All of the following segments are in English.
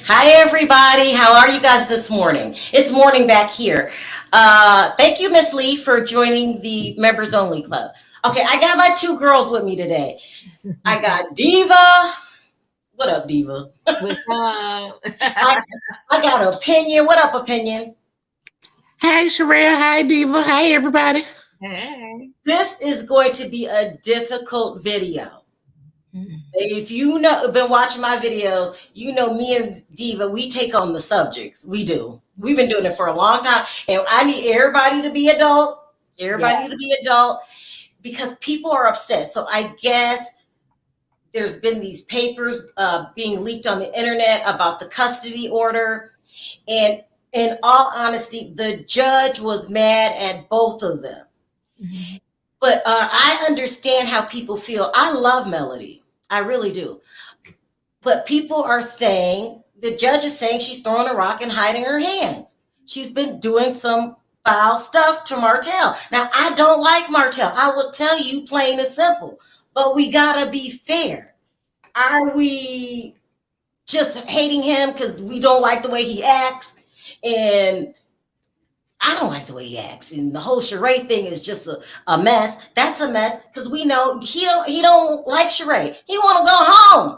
Hi, everybody. How are you guys this morning? It's morning back here. Thank you, Miss Lee, for joining the Members Only Club. Okay, I got my two girls with me today. I got Diva. What up, Diva? What's up? I got Opinion. What up, Opinion? Hi, Sharrell. Hi, Diva. Hi, everybody. Hey. This is going to be a difficult video. If you know, been watching my videos, you know me and Diva, we take on the subjects. We do. We've been doing it for a long time. And I need everybody to be adult. Everybody to be adult because people are upset. So I guess there's been these papers being leaked on the internet about the custody order. And in all honesty, the judge was mad at both of them. Mm-hmm. But I understand how people feel. I love Melody. I really do. But people are saying, the judge is saying she's throwing a rock and hiding her hands. She's been doing some foul stuff to Martell. Now, I don't like Martell. I will tell you plain and simple. But we got to be fair. Are we just hating him because we don't like the way he acts? And I don't like the way he acts, and the whole Sharrell thing is just a mess. That's a mess because we know he don't like Sharrell. He want to go home.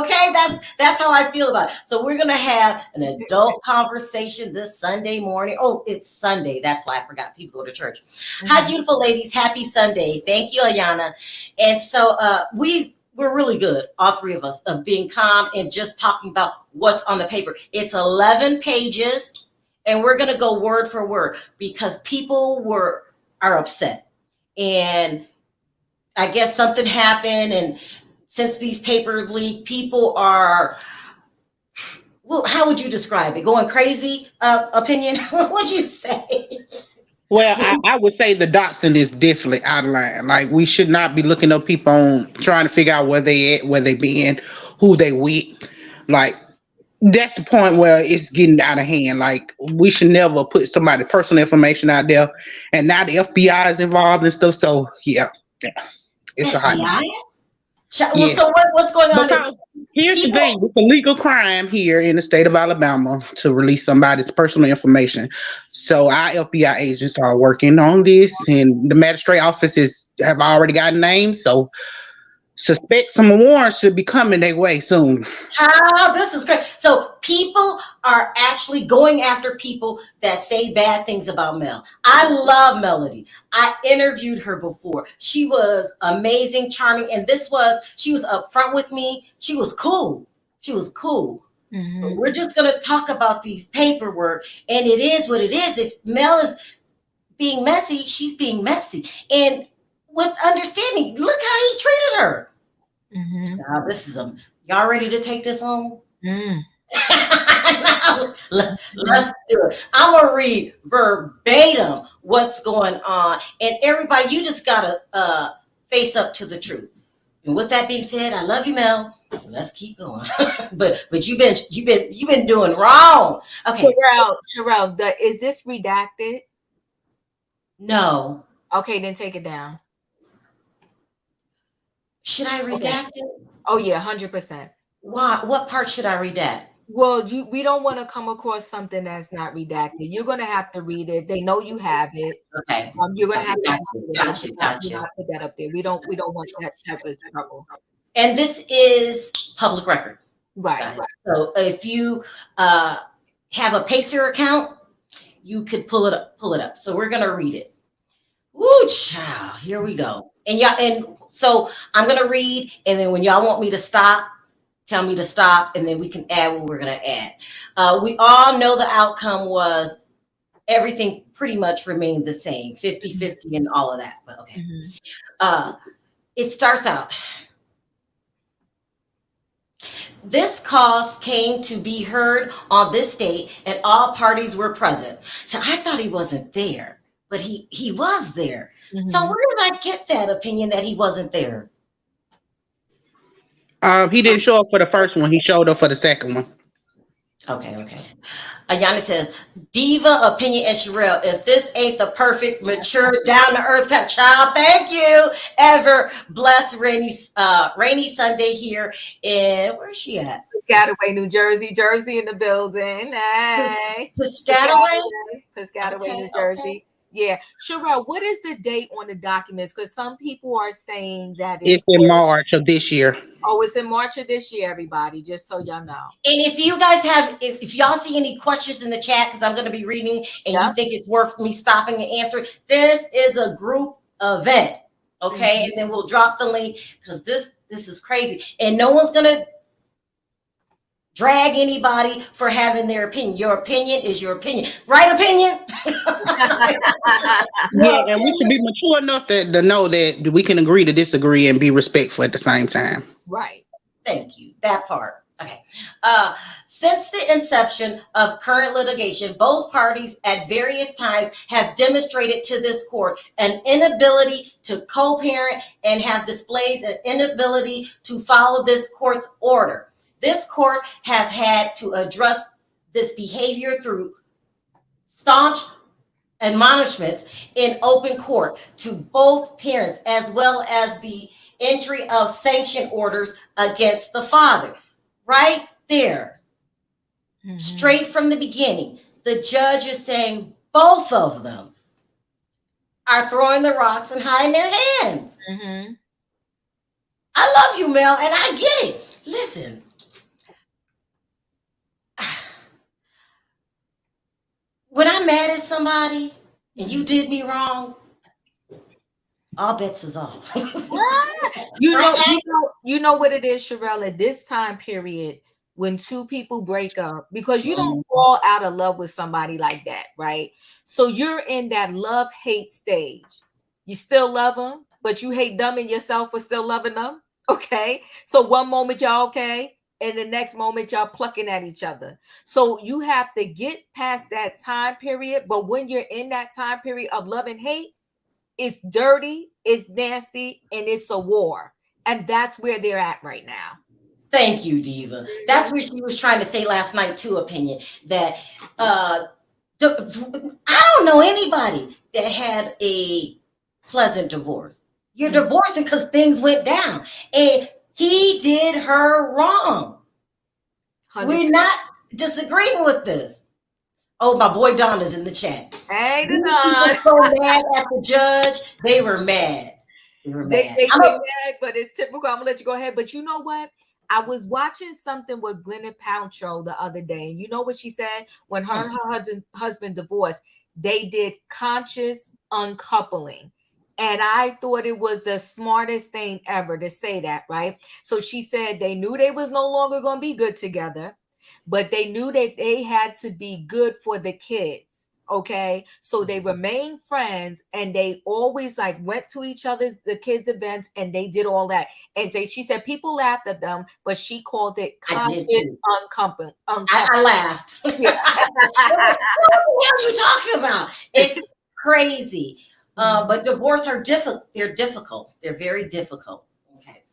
Okay, that's how I feel about it. So we're gonna have an adult conversation this Sunday morning. Oh, it's Sunday. That's why I forgot people go to church. Mm-hmm. Hi, beautiful ladies. Happy Sunday. Thank you, Ayana. And so we're really good, all three of us, of being calm and just talking about what's on the paper. It's 11 pages. And we're going to go word for word because people are upset. And I guess something happened. And since these papers leaked, people are, well, how would you describe it? Going crazy? Opinion? What would you say? Well, I would say the doxing is definitely out of line. Like, we should not be looking up people on trying to figure out where they at, where they been, who they with. Like, that's the point where it's getting out of hand. Like, we should never put somebody's personal information out there. And now the FBI is involved and stuff. So, yeah it's FBI? a hot. Well, so what's going on? Because here's the thing. It's a legal crime here in the state of Alabama to release somebody's personal information. So our FBI agents are working on this. And the magistrate offices have already got names. So suspect some warrants should be coming their way soon. This is great. So people are actually going after people that say bad things about Mel. I love Melody. I interviewed her before. She was amazing, charming, and she was upfront with me. She was cool. Mm-hmm. But we're just going to talk about these paperwork, and it is what it is. If Mel is being messy, she's being messy. And with understanding, look how he treated her. Mm-hmm. Now, this is y'all ready to take this home? Mm. Let's do it. I'm gonna read verbatim what's going on, and everybody, you just gotta face up to the truth. And with that being said, I love you, Mel. Let's keep going. but you've been doing wrong. Okay, Sharrell, is this redacted? No. Okay, then take it down. Should I redact it? Oh yeah, 100%. Why? What part should I redact? Well, we don't want to come across something that's not redacted. You're gonna have to read it. They know you have it. Okay. You're gonna have to gotcha. put that up there. We don't want that type of trouble. And this is public record, right? So if you have a Pacer account, you could pull it up. So we're gonna read it. Woo, child. Here we go. And so I'm gonna read, and then when y'all want me to stop, tell me to stop, and then we can add what we're gonna add. We all know the outcome was everything pretty much remained the same, 50-50 and all of that. But okay. Mm-hmm. It starts out. This cause came to be heard on this date, and all parties were present. So I thought he wasn't there, but he was there. Mm-hmm. So where did I get that opinion that he wasn't there? He didn't show up for the first one. He showed up for the second one. Okay. Ayana says, Diva, Opinion, and Sharrell, if this ain't the perfect, mature, down-to-earth pep child, thank you. Ever blessed rainy Sunday here in, where's she at? Piscataway, New Jersey. Jersey in the building. Hey. Piscataway? Piscataway, New Jersey. Okay. Yeah. Sharrell, what is the date on the documents? Because some people are saying that it's in March of this year. Oh, it's in March of this year, everybody, just so y'all know. And if you guys have, if y'all see any questions in the chat, because I'm going to be reading and you think it's worth me stopping and answering, this is a group event, okay? And then we'll drop the link because this is crazy. And no one's going to drag anybody for having their opinion. Your opinion is your opinion. Right opinion? Yeah, and we should be mature enough to know that we can agree to disagree and be respectful at the same time. Right. Thank you. That part. Okay. Since the inception of current litigation, both parties at various times have demonstrated to this court an inability to co-parent and have displayed an inability to follow this court's order. This court has had to address this behavior through staunch admonishments in open court to both parents, as well as the entry of sanction orders against the father. Right there, straight from the beginning, the judge is saying both of them are throwing the rocks and hiding their hands. I love you, Mel, and I get it. Listen, when I'm mad at somebody and you did me wrong, all bets is off. You know what it is, Sharrell, at this time period when two people break up, because you don't fall out of love with somebody like that, right? So you're in that love-hate stage. You still love them, but you hate them and yourself for still loving them, okay? So one moment y'all okay, and the next moment y'all plucking at each other. So you have to get past that time period, but when you're in that time period of love and hate, it's dirty, it's nasty, and it's a war. And that's where they're at right now. Thank you, Diva. That's what she was trying to say last night too, opinion, that I don't know anybody that had a pleasant divorce. You're divorcing because things went down. And he did her wrong. 100%. We're not disagreeing with this. Oh, my boy Don is in the chat. Hey, Don. So mad at the judge. They were mad. They were mad. They mad, but it's typical. I'm gonna let you go ahead. But you know what? I was watching something with Gwyneth Paltrow the other day, and you know what she said? When her and her husband divorced, they did conscious uncoupling. And I thought it was the smartest thing ever to say that, right? So she said they knew they was no longer going to be good together, but they knew that they had to be good for the kids, okay? So they remained friends, and they always like went to each other's, the kids' events, and they did all that. And she said people laughed at them, but she called it conscious uncoupling. I laughed. What the hell are you talking about? It's crazy. But divorce are difficult. They're difficult. They're very difficult. Okay.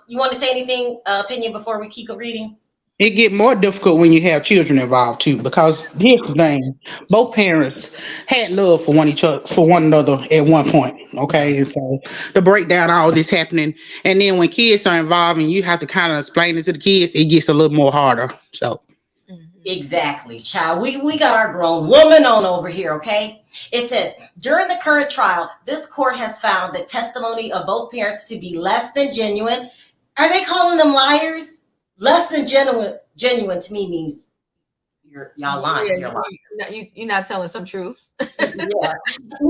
You want to say anything, opinion, before we keep reading? It get more difficult when you have children involved too, because here's the thing: both parents had love for one another at one point. Okay, and so to break down all this happening, and then when kids are involved and you have to kind of explain it to the kids, it gets a little more harder. So. Exactly, child. We got our grown woman on over here, okay? It says, during the current trial, this court has found the testimony of both parents to be less than genuine. Are they calling them liars? Less than genuine to me means y'all lying. You're not telling some truths. Yeah.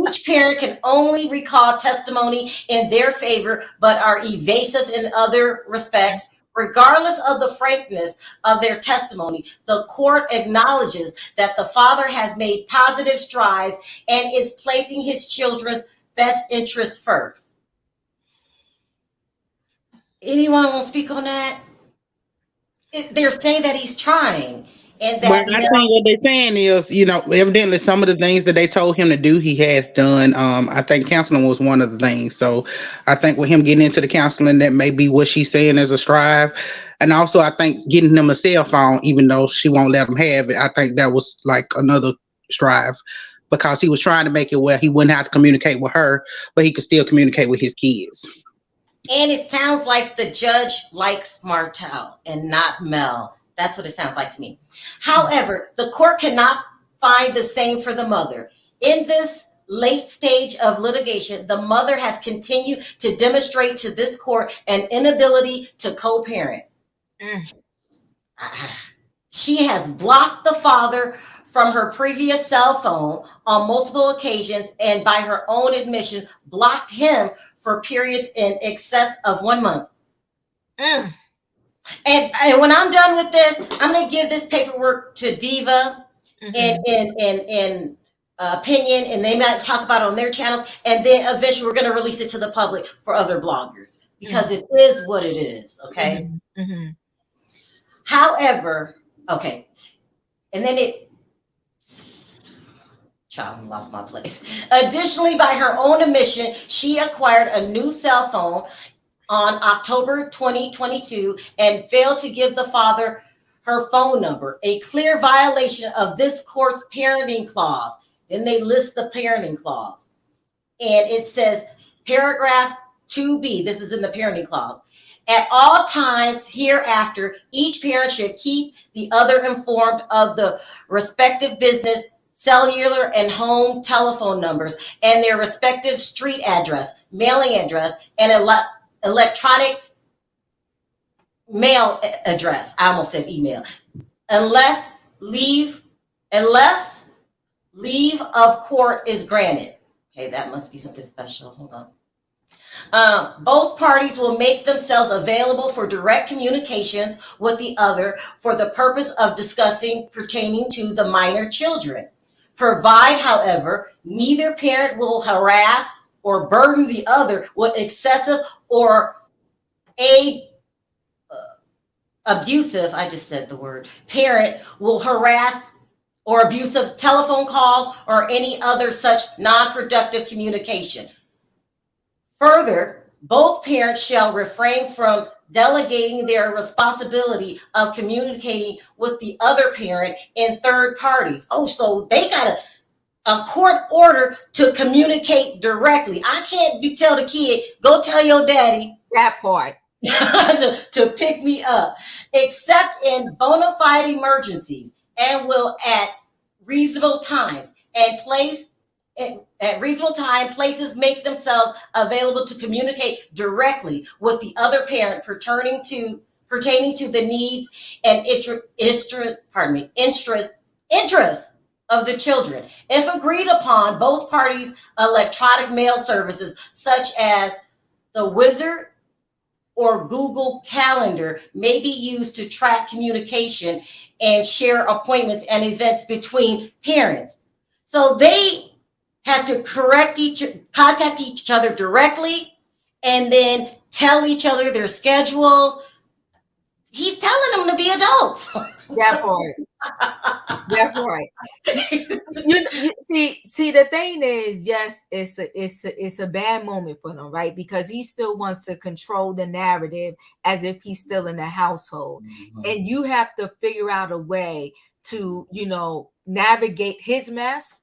Each parent can only recall testimony in their favor, but are evasive in other respects. Regardless of the frankness of their testimony, the court acknowledges that the father has made positive strides and is placing his children's best interests first. Anyone want to speak on that? They're saying that he's trying. And that, I think what they're saying is, evidently some of the things that they told him to do, he has done. I think counseling was one of the things. So I think with him getting into the counseling, that may be what she's saying as a strive. And also, I think getting him a cell phone, even though she won't let him have it, I think that was like another strive, because he was trying to make it where he wouldn't have to communicate with her, but he could still communicate with his kids. And it sounds like the judge likes Martell and not Mel. That's what it sounds like to me. However, the court cannot find the same for the mother. In this late stage of litigation, the mother has continued to demonstrate to this court an inability to co-parent. She has blocked the father from her previous cell phone on multiple occasions, and by her own admission, blocked him for periods in excess of 1 month. And when I'm done with this, I'm going to give this paperwork to Diva in opinion, and they might talk about it on their channels, and then eventually we're going to release it to the public for other bloggers, because it is what it is, okay? However, okay, and then child, lost my place. Additionally, by her own admission, she acquired a new cell phone on October 2022 and failed to give the father her phone number, a clear violation of this court's parenting clause. Then they list the parenting clause. And it says, paragraph 2B, this is in the parenting clause. At all times hereafter, each parent should keep the other informed of the respective business, cellular, and home telephone numbers, and their respective street address, mailing address, and electronic mail address. I almost said email. Unless leave of court is granted. Okay, that must be something special. Hold on. Both parties will make themselves available for direct communications with the other for the purpose of discussing pertaining to the minor children. Provide, however, neither parent will harass or burden the other with excessive or abusive, I just said the word, parent will harass or abusive telephone calls or any other such non-productive communication. Further, both parents shall refrain from delegating their responsibility of communicating with the other parent and third parties. Oh, so they got a court order to communicate directly. I can't tell the kid, go tell your daddy. That part. to pick me up, except in bona fide emergencies, and will at reasonable times and places make themselves available to communicate directly with the other parent pertaining to the needs and interests of the children. If agreed upon, both parties' electronic mail services such as the Wizard or Google Calendar may be used to track communication and share appointments and events between parents. So they have to contact each other directly and then tell each other their schedules. He's telling them to be adults. That part. That part. You see, the thing is, yes, it's a bad moment for them, right? Because he still wants to control the narrative as if he's still in the household, and you have to figure out a way to, navigate his mess,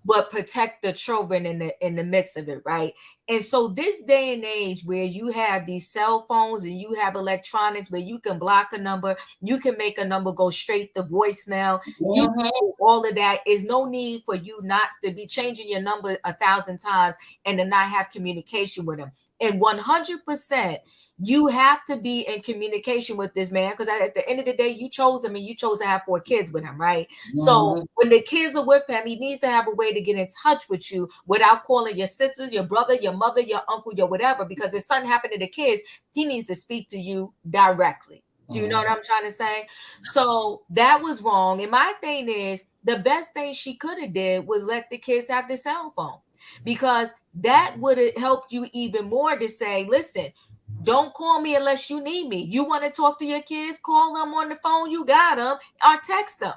but protect the children in the midst of it, right? And so this day and age where you have these cell phones and you have electronics where you can block a number, you can make a number go straight to voicemail, you can do all of that. Is no need for you not to be changing your number 1,000 times and to not have communication with them. And 100%, you have to be in communication with this man, because at the end of the day, you chose him and you chose to have 4 kids with him, right? So when the kids are with him, he needs to have a way to get in touch with you without calling your sisters, your brother, your mother, your uncle, your whatever, because if something happened to the kids, he needs to speak to you directly. Do you know what I'm trying to say? So that was wrong. And my thing is, the best thing she could have did was let the kids have the cell phone, because that would have helped you even more to say, listen, don't call me unless you need me. You want to talk to your kids, call them on the phone, you got them, or text them.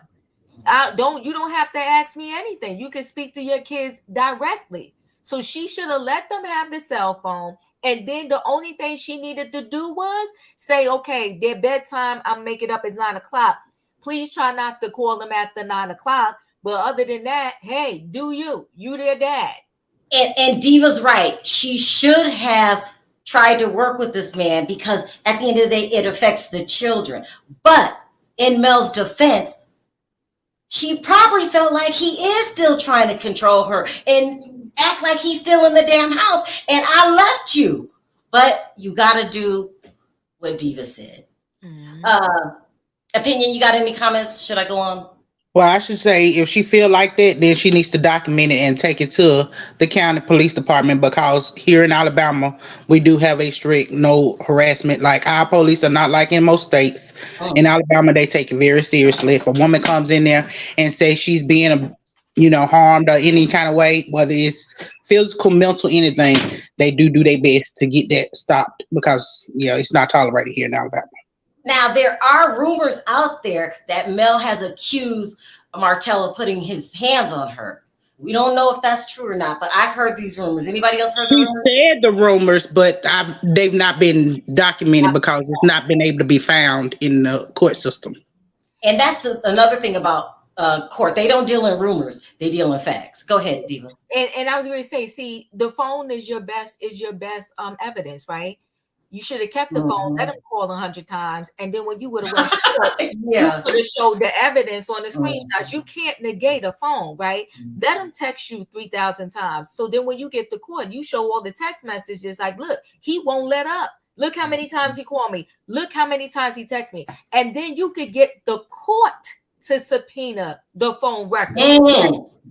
You don't have to ask me anything. You can speak to your kids directly. So she should have let them have the cell phone. And then the only thing she needed to do was say, okay, their bedtime, I'm making up, is 9 o'clock. Please try not to call them after 9 o'clock. But other than that, hey, do you their dad. And Diva's right. She should have tried to work with this man because at the end of the day, it affects the children. But in Mel's defense, she probably felt like he is still trying to control her and act like he's still in the damn house. And I left you. But you got to do what Diva said. Opinion, you got any comments? Should I go on? Well, I should say if she feel like that, then she needs to document it and take it to the county police department, because here in Alabama, we do have a strict no harassment. Like, our police are not like in most states. In Alabama, they take it very seriously. If a woman comes in there and says she's being, harmed or any kind of way, whether it's physical, mental, anything, they do their best to get that stopped, because it's not tolerated here in Alabama. Now, there are rumors out there that Mel has accused Martell of putting his hands on her. We don't know if that's true or not, but I've heard these rumors. Anybody else heard the rumors? He said the rumors, but they've not been documented because it's not been able to be found in the court system. And that's another thing about court. They don't deal in rumors. They deal in facts. Go ahead, Diva. And I was going to say, see, the phone is your best evidence, right? You should have kept the phone, let him call 100 times, and then when you would have went to court, you could have showed the evidence on the screenshots. You can't negate a phone, right? Let him text you 3,000 times. So then when you get to court, you show all the text messages like, look, he won't let up. Look how many times he called me. Look how many times he texted me. And then you could get the court to subpoena the phone record.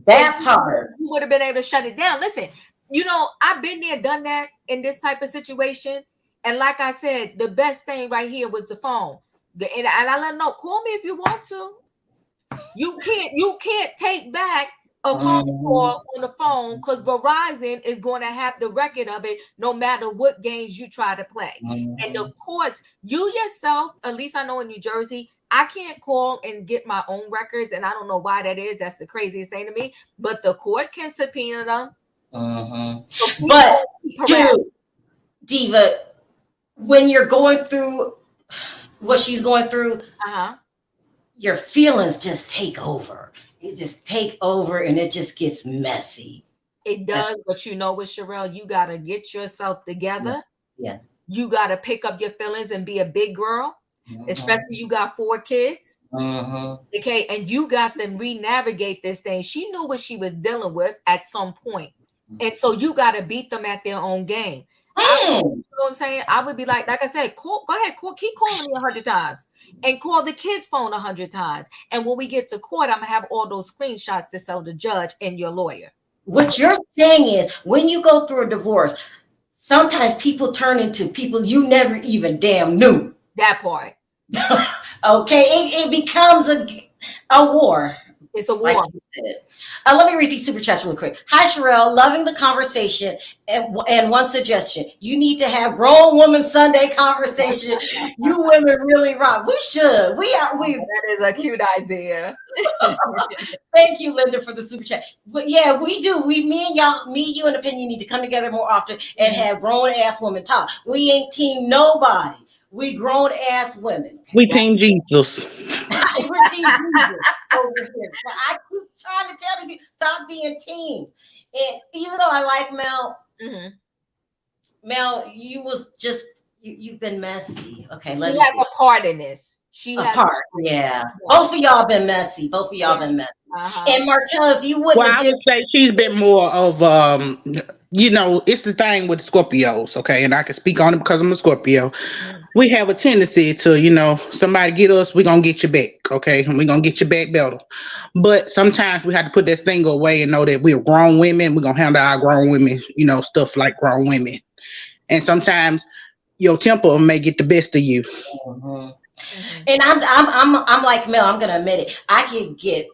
That part. You would have been able to shut it down. Listen, I've been there, done that in this type of situation. And like I said, the best thing right here was the phone. And I let them know, call me if you want to. You can't take back a phone call on the phone, because Verizon is going to have the record of it no matter what games you try to play. And the courts, you yourself, at least I know in New Jersey, I can't call and get my own records, and I don't know why that is. That's the craziest thing to me. But the court can subpoena them. So but dude, Diva, when you're going through what she's going through, your feelings just take over. It just take over, and it just gets messy. It does, but you know what, Sharrell? You got to get yourself together. Yeah. You got to pick up your feelings and be a big girl, especially you got 4 kids. Okay, and you got them re-navigate this thing. She knew what she was dealing with at some point. And so you got to beat them at their own game. You know what I'm saying? I would be like I said, go ahead, keep calling me 100 times and call the kids' phone 100 times. And when we get to court, I'm going to have all those screenshots to show the judge and your lawyer. What you're saying is, when you go through a divorce, sometimes people turn into people you never even damn knew. That part. Okay, it becomes a war. It's a war. Like you said. Let me read these super chats real quick. Hi, Sharrell. Loving the conversation. And one suggestion. You need to have grown woman Sunday conversation. You women really rock. We should. That is a cute idea. Thank you, Linda, for the super chat. But yeah, we do. Me, you, and Opinion need to come together more often and have grown ass women talk. We ain't team nobody. We grown ass women. We team Jesus. We're team Jesus over here. But I keep trying to tell you, stop being teams. And even though I like Mel, Mel, you've been messy. Okay, she has a part in this. She has a part. Yeah. Both of y'all been messy. Been messy. And Martell, if you wouldn't I would say she's been more of it's the thing with Scorpios, okay? And I can speak on it because I'm a Scorpio. We have a tendency to, somebody get us, we're going to get you back, okay? And we're going to get you back better. But sometimes we have to put this thing away and know that we're grown women. We're going to handle our grown women, stuff like grown women. And sometimes your temper may get the best of you. And I'm like Mel, I'm going to admit it. I can get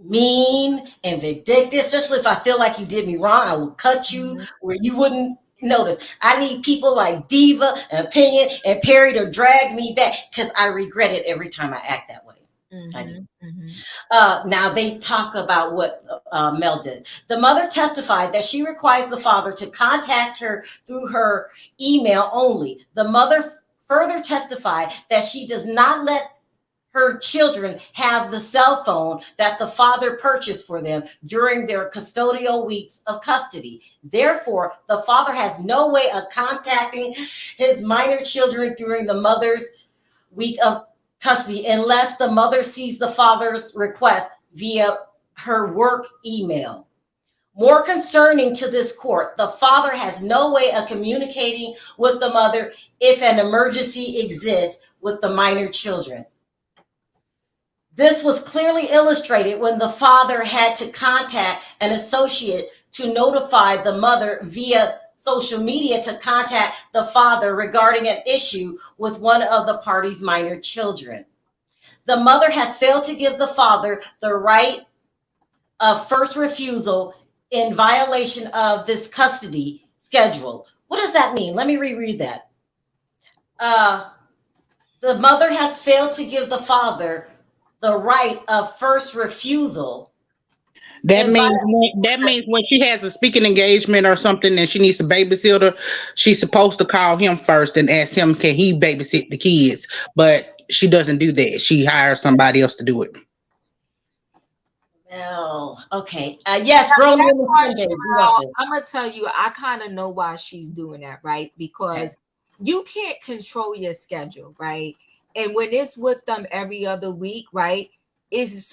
mean and vindictive, especially if I feel like you did me wrong. I will cut you where you wouldn't notice. I need people like Diva and Opinion and Perry to drag me back, because I regret it every time I act that way. I do. Now they talk about what Mel did. The mother testified that she requires the father to contact her through her email only. The mother further testified that she does not let her children have the cell phone that the father purchased for them during their custodial weeks of custody. Therefore, the father has no way of contacting his minor children during the mother's week of custody unless the mother sees the father's request via her work email. More concerning to this court, the father has no way of communicating with the mother if an emergency exists with the minor children. This was clearly illustrated when the father had to contact an associate to notify the mother via social media to contact the father regarding an issue with one of the party's minor children. The mother has failed to give the father the right of first refusal in violation of this custody schedule. What does that mean? Let me reread that. The mother has failed to give the father the right of first refusal. That means when she has a speaking engagement or something and she needs to babysit her, she's supposed to call him first and ask him, can he babysit the kids? But she doesn't do that. She hires somebody else to do it. Well, okay. Yes, grown women. I'm gonna tell you, I kind of know why she's doing that, right? Because you can't control your schedule, right? And when it's with them every other week, right? It's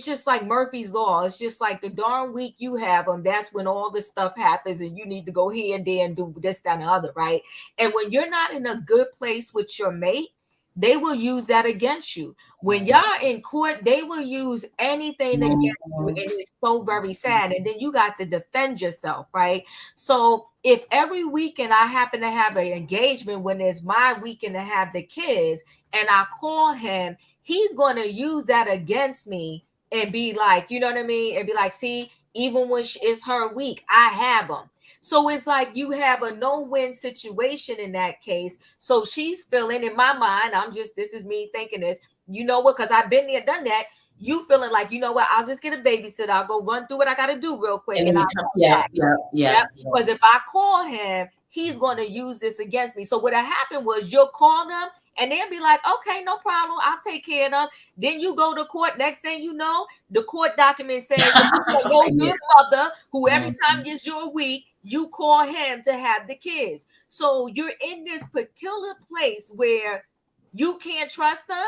just like Murphy's Law. It's just like the darn week you have them, that's when all this stuff happens and you need to go here and there and do this, that, and the other, right? And when you're not in a good place with your mate, they will use that against you. When y'all in court, they will use anything against you, and it's so very sad. And then you got to defend yourself, right? So if every weekend I happen to have an engagement when it's my weekend to have the kids, and I call him, he's going to use that against me and be like, you know what I mean? And be like, see, even when it's her week, I have them. So it's like you have a no-win situation in that case. So she's feeling, in my mind, this is me thinking this, you know what, because I've been there, done that. You feeling like, you know what, I'll just get a babysitter. I'll go run through what I got to do real quick. And I'll come back. Because if I call him, he's going to use this against me. So what happened was you'll call them and they'll be like, okay, no problem. I'll take care of them. Then you go to court. Next thing you know, the court document says no good mother who every time gets your week, you call him to have the kids. So you're in this peculiar place where you can't trust them.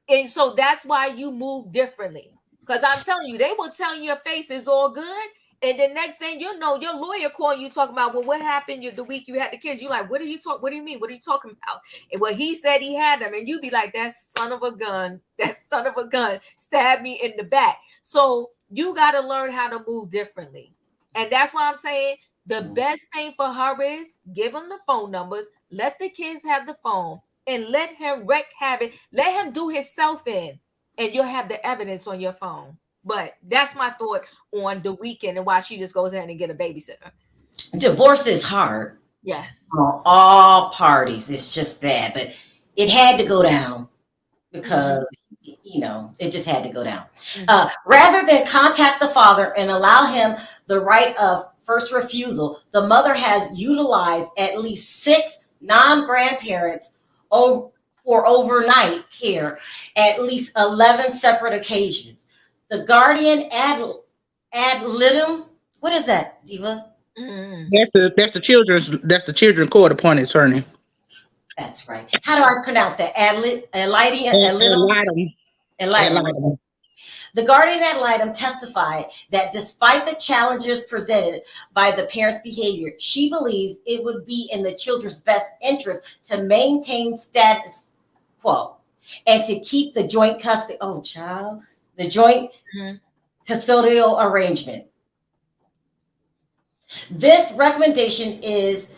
And so that's why you move differently. Because I'm telling you, they will tell you your face is all good. And the next thing you know, your lawyer calling you talking about, well, what happened the week you had the kids? You're like, what do you mean? What are you talking about? And well, he said he had them. And you be like, that son of a gun stabbed me in the back. So you got to learn how to move differently. And that's why I'm saying the best thing for her is give him the phone numbers, let the kids have the phone, and let him have it. Let him do himself in, and you'll have the evidence on your phone. But that's my thought on the weekend and why she just goes ahead and get a babysitter. Divorce is hard. Yes. On all parties. It's just bad. But it had to go down because, it just had to go down. Rather than contact the father and allow him the right of first refusal, the mother has utilized at least 6 non-grandparents for overnight care at least 11 separate occasions. The guardian ad litem. What is that, Diva? That's the children's court appointed attorney. That's right. How do I pronounce that? Ad litem. The guardian ad litem testified that despite the challenges presented by the parents' behavior, she believes it would be in the children's best interest to maintain status quo and to keep the joint custody. The joint custodial arrangement. This recommendation is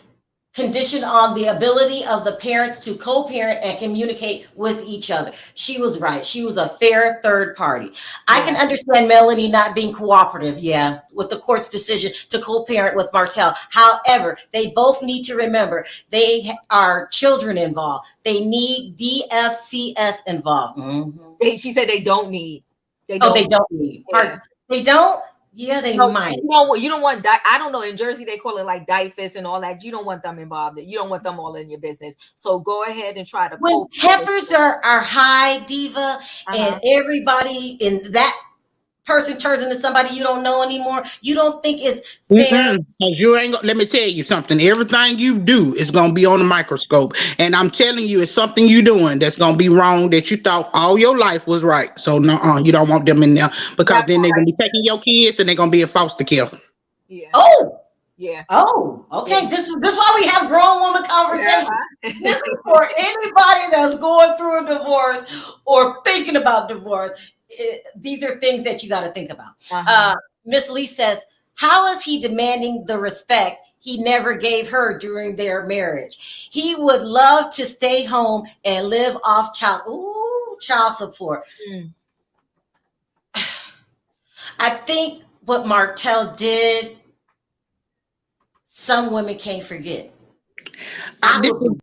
conditioned on the ability of the parents to co-parent and communicate with each other. She was right. She was a fair third party. I can understand Melody not being cooperative, with the court's decision to co-parent with Martell. However, they both need to remember they are children involved. They need DFCS involved. She said they don't need. They don't need. They don't. Yeah, they No, might. you don't want I don't know. In Jersey, they call it like DIFUS and all that. You don't want them involved. You don't want them all in your business. So go ahead and try to When cope. tempers are high, Diva, and everybody in that person turns into somebody you don't know anymore, you don't think it's fair. Cause you ain't let me tell you something. Everything you do is gonna be on the microscope, and I'm telling you, it's something you doing that's gonna be wrong that you thought all your life was right. So no, you don't want them in there because then they're gonna be taking your kids and they're gonna be in foster care. Yeah. Oh. Yeah. Oh, okay. Yeah. This is why we have grown woman conversation. Yeah. This is for anybody that's going through a divorce or thinking about divorce. These are things that you got to think about. Miss Lee says, how is he demanding the respect he never gave her during their marriage? He would love to stay home and live off child support. I think what Martell did, some women can't forget.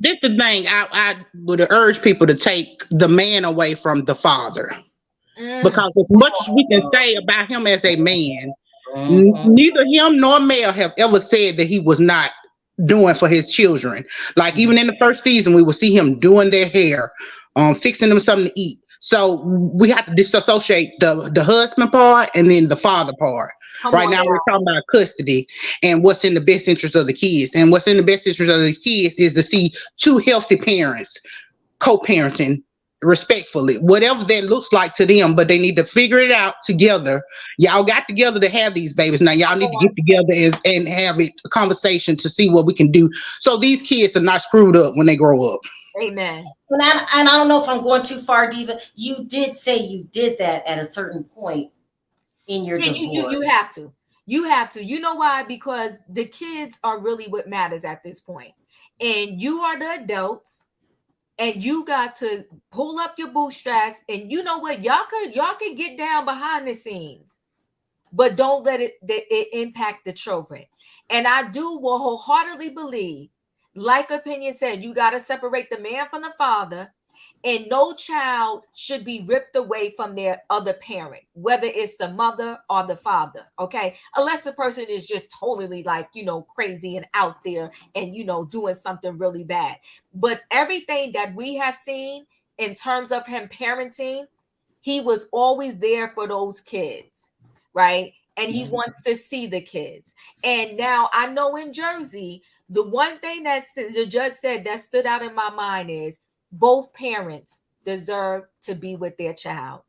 This the thing. I would urge people to take the man away from the father. Because as much as we can say about him as a man, neither him nor Mel have ever said that he was not doing for his children. Like even in the first season, we would see him doing their hair, fixing them something to eat. So we have to disassociate the husband part and then the father part. Right now, we're talking about custody and what's in the best interest of the kids. And what's in the best interest of the kids is to see two healthy parents co-parenting respectfully, whatever that looks like to them, but they need to figure it out together. Y'all got together to have these babies. Now y'all need to get together and have a conversation to see what we can do so these kids are not screwed up when they grow up. Amen. And I don't know if I'm going too far, Diva. You did say you did that at a certain point in your divorce. You have to. You have to. You know why? Because the kids are really what matters at this point. And you are the adults. And you got to pull up your bootstraps, and you know what, y'all can get down behind the scenes, but don't let it impact the children. And I will wholeheartedly believe, like Opinion said, you got to separate the man from the father, and no child should be ripped away from their other parent, whether it's the mother or the father. Okay, unless the person is just totally like, crazy and out there and doing something really bad. But everything that we have seen in terms of him parenting, he was always there for those kids, right? And he wants to see the kids. And now I know in Jersey, the one thing that the judge said that stood out in my mind is both parents deserve to be with their child.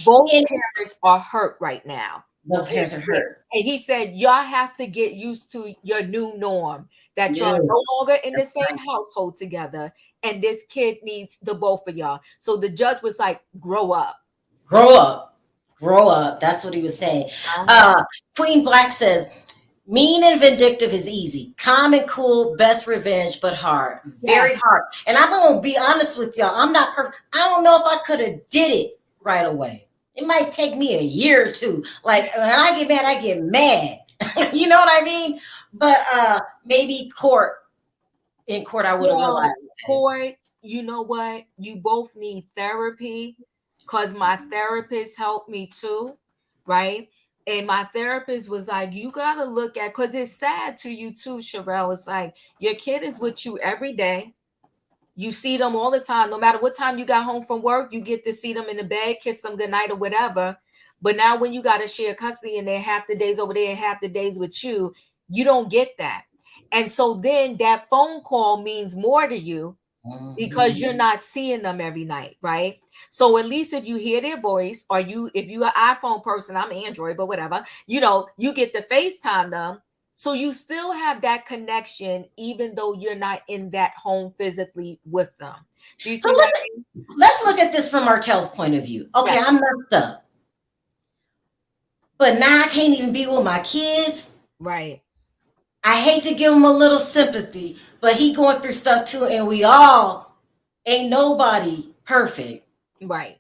Both parents are hurt right now. Both parents are hurt. And he said, y'all have to get used to your new norm, that y'all are no longer in the same household together. And this kid needs the both of y'all. So the judge was like, grow up. Grow up. Grow up. That's what he was saying. Queen Black says, mean and vindictive is easy. Calm and cool, best revenge, but hard. Very hard. And I'm going to be honest with y'all. I'm not perfect. I don't know if I could have did it right away. It might take me a year or two. Like when I get mad, I get mad. You know what I mean? But maybe in court, I would have realized. Court, you know what? You both need therapy, because my therapist helped me too, right? And my therapist was like, you got to look at, because it's sad to you too, Sharrell. It's like your kid is with you every day. You see them all the time. No matter what time you got home from work, you get to see them in the bed, kiss them goodnight or whatever. But now when you got to share custody and they're half the days over there and half the days with you, you don't get that. And so then that phone call means more to you because you're not seeing them every night, right? So at least if you hear their voice, or if you're an iPhone person, I'm Android, but whatever, you get to FaceTime them. So you still have that connection, even though you're not in that home physically with them. So let's look at this from Martell's point of view. Okay, I'm messed up, but now I can't even be with my kids. Right. I hate to give him a little sympathy, but he going through stuff too, and we all ain't nobody perfect. Right.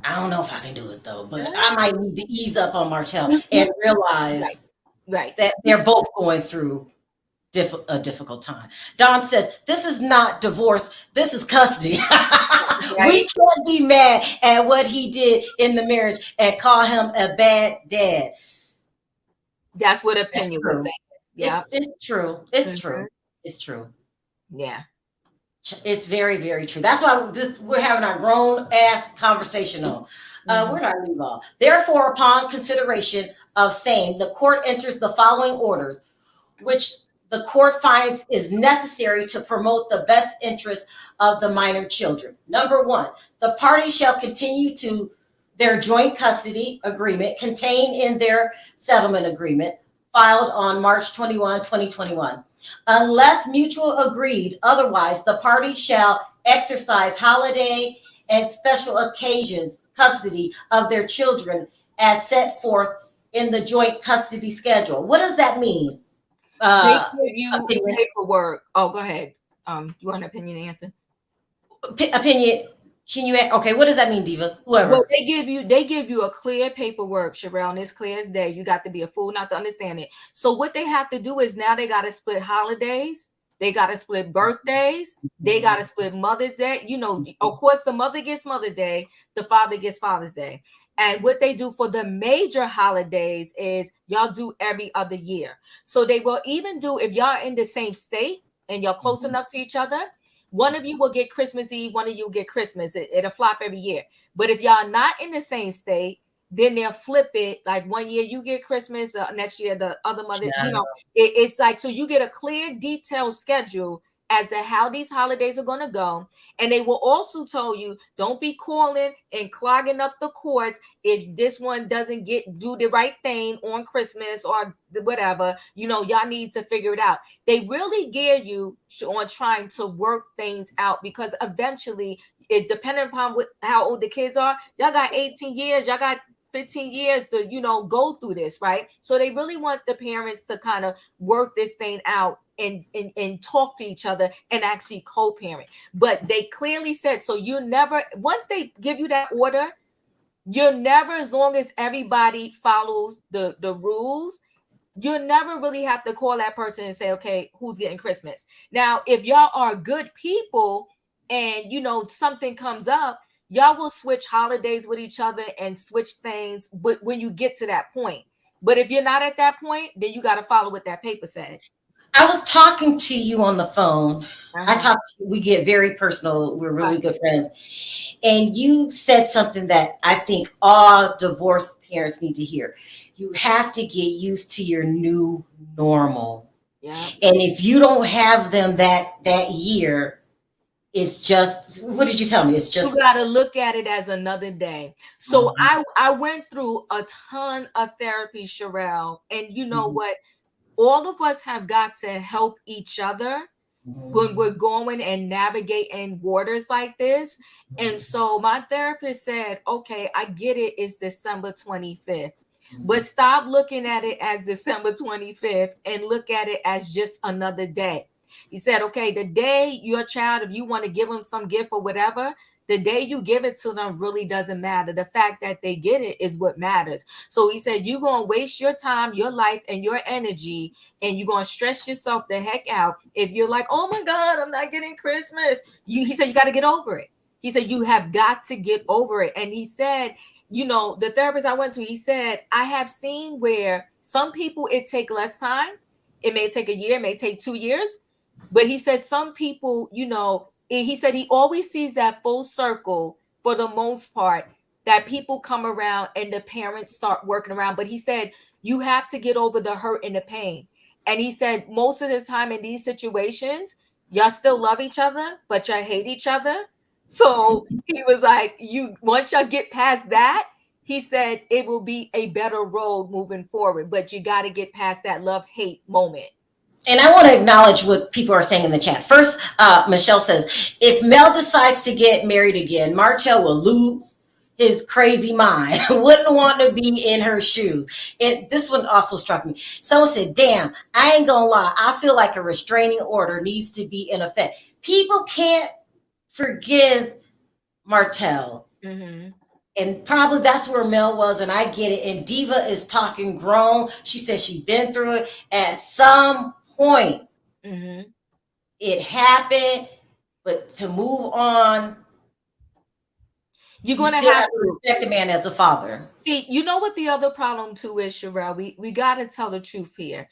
I don't know if I can do it though, but I might need to ease up on Martell and realize that they're both going through a difficult time. Don says, this is not divorce, this is custody. We can't be mad at what he did in the marriage and call him a bad dad. That's what opinion was saying. Yeah, it's true. It's true. It's true. Yeah. It's very, very true. That's why we're having our grown ass conversation on. Where did I leave off? Therefore, upon consideration of same, the court enters the following orders, which the court finds is necessary to promote the best interest of the minor children. Number one, the parties shall continue to their joint custody agreement contained in their settlement agreement filed on March 21, 2021. Unless mutual agreed otherwise, the parties shall exercise holiday and special occasions custody of their children as set forth in the joint custody schedule. What does that mean? They give you paperwork. Oh, go ahead. You want an opinion answer? Opinion. Can you? Okay, what does that mean, Diva? Whoever. Well, they give you a clear paperwork, Sharrell, and it's clear as day. You got to be a fool not to understand it. So what they have to do is now they got to split holidays. They got to split birthdays. They got to split Mother's Day. You know, of course, the mother gets Mother's Day. The father gets Father's Day. And what they do for the major holidays is y'all do every other year. So they will even do, if y'all in the same state and y'all close enough to each other, one of you will get Christmas Eve, one of you will get Christmas. It'll flop every year. But if y'all not in the same state, then they'll flip it. Like one year you get Christmas, next year the other mother, you know, it's like, so you get a clear, detailed schedule as to how these holidays are going to go. And they will also tell you, don't be calling and clogging up the courts if this one doesn't do the right thing on Christmas or whatever. You know, y'all need to figure it out. They really gear you on trying to work things out, because eventually, it depending upon how old the kids are, y'all got 18 years, y'all got 15 years to, you know, go through this, right? So they really want the parents to kind of work this thing out and talk to each other and actually co-parent. But they clearly said, so you never, once they give you that order, you're never, as long as everybody follows the rules, you'll never really have to call that person and say, okay, who's getting Christmas? Now, if y'all are good people and, you know, something comes up, y'all will switch holidays with each other and switch things when you get to that point. But if you're not at that point, then you got to follow what that paper said. I was talking to you on the phone. We get very personal. We're really good friends. And you said something that I think all divorced parents need to hear. You have to get used to your new normal. Yeah. And if you don't have them that year, it's just, what did you tell me? It's just, you got to look at it as another day. So I went through a ton of therapy, Sharrell, and you know what? All of us have got to help each other when we're going and navigating waters like this. And so my therapist said, okay, I get it. It's December 25th, but stop looking at it as December 25th and look at it as just another day. He said, okay, the day your child, if you want to give them some gift or whatever, the day you give it to them really doesn't matter. The fact that they get it is what matters. So he said, you're going to waste your time, your life, and your energy, and you're going to stress yourself the heck out if you're like, oh my God, I'm not getting Christmas. He said, you got to get over it. He said, you have got to get over it. And he said, you know, the therapist I went to, he said, I have seen where some people, it take less time. It may take a year, it may take 2 years. But he said some people, you know, he said he always sees that full circle for the most part, that people come around and the parents start working around. But he said, you have to get over the hurt and the pain. And he said, most of the time in these situations, y'all still love each other, but y'all hate each other. So he was like, once y'all get past that, he said it will be a better road moving forward. But you got to get past that love-hate moment. And I want to acknowledge what people are saying in the chat. First, Michelle says, if Mel decides to get married again, Martell will lose his crazy mind. Wouldn't want to be in her shoes. And this one also struck me. Someone said, damn, I ain't gonna lie. I feel like a restraining order needs to be in effect. People can't forgive Martell. And probably that's where Mel was, and I get it. And Diva is talking grown. She said she's been through it. At some point, it happened, but to move on, You're You going still to have have to to respect the man as a father. see. You know what the other problem too is, Sharrell. We got to tell the truth here.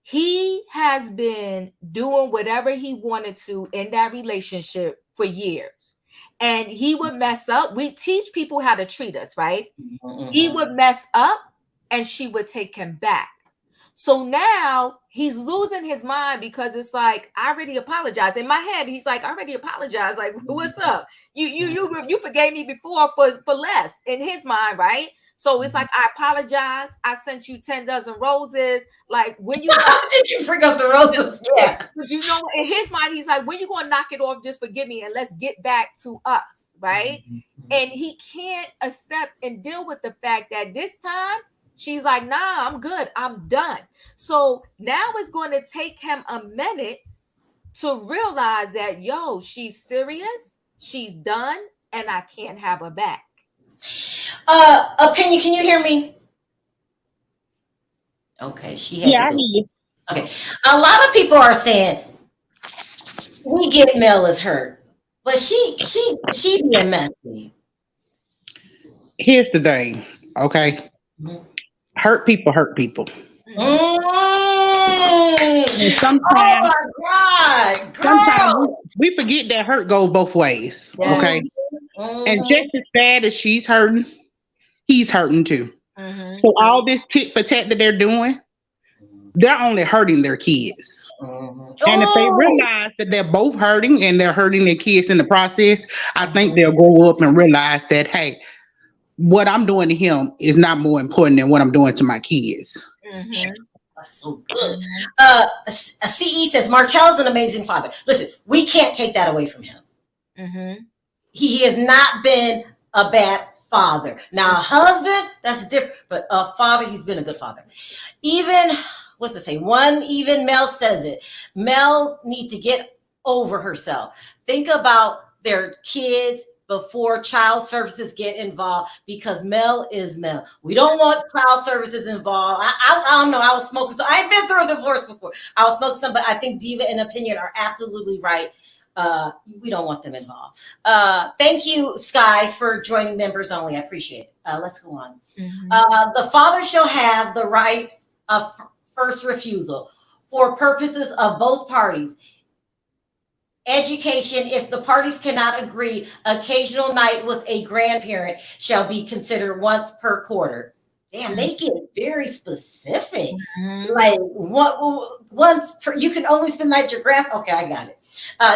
He has been doing whatever he wanted to in that relationship for years, and he would mess up. We teach people how to treat us, right? He would mess up, and she would take him back. So now he's losing his mind because it's like, I already apologized. In my head, he's like, I already apologized. Like, what's up? You forgave me before for less in his mind, right? So it's like, I apologize. I sent you 10 dozen roses. Like, when you did you bring up the roses? Yeah. but you know, in his mind, he's like, when you gonna knock it off, just forgive me and let's get back to us, right? And he can't accept and deal with the fact that this time she's like, nah, I'm good, I'm done. So now it's going to take him a minute to realize that, yo, she's serious, she's done, and I can't have her back. Opinion, can you hear me? Okay, she had Yeah, to I go. hear you. Okay, a lot of people are saying we get Mel is hurt, but she being messy. Here's the thing, okay? Hurt people hurt people. Mm. And sometimes, Oh my God, sometimes girl. we forget that hurt goes both ways, okay? And just as bad as she's hurting, he's hurting too. So all this tit for tat that they're doing, they're only hurting their kids. And if they realize that they're both hurting and they're hurting their kids in the process, I think they'll grow up and realize that, hey, what I'm doing to him is not more important than what I'm doing to my kids. That's so good. CE says Martell's an amazing father. Listen, we can't take that away from him. He has not been a bad father. Now, a husband, that's different, but a father, he's been a good father. Even, what's it say? Even Mel says it. Mel needs to get over herself. Think about their kids before child services get involved, because Mel is Mel. We don't want child services involved. I don't know. I was smoking. So I've been through a divorce before. I was smoking some, but I think Diva and Opinion are absolutely right. We don't want them involved. Thank you, Sky, for joining members only. I appreciate it. Let's go on. The father shall have the rights of first refusal for purposes of both parties. Education, if the parties cannot agree, occasional night with a grandparent shall be considered once per quarter. Damn, they get very specific. Like once per, you can only spend night your grand. Okay, I got it.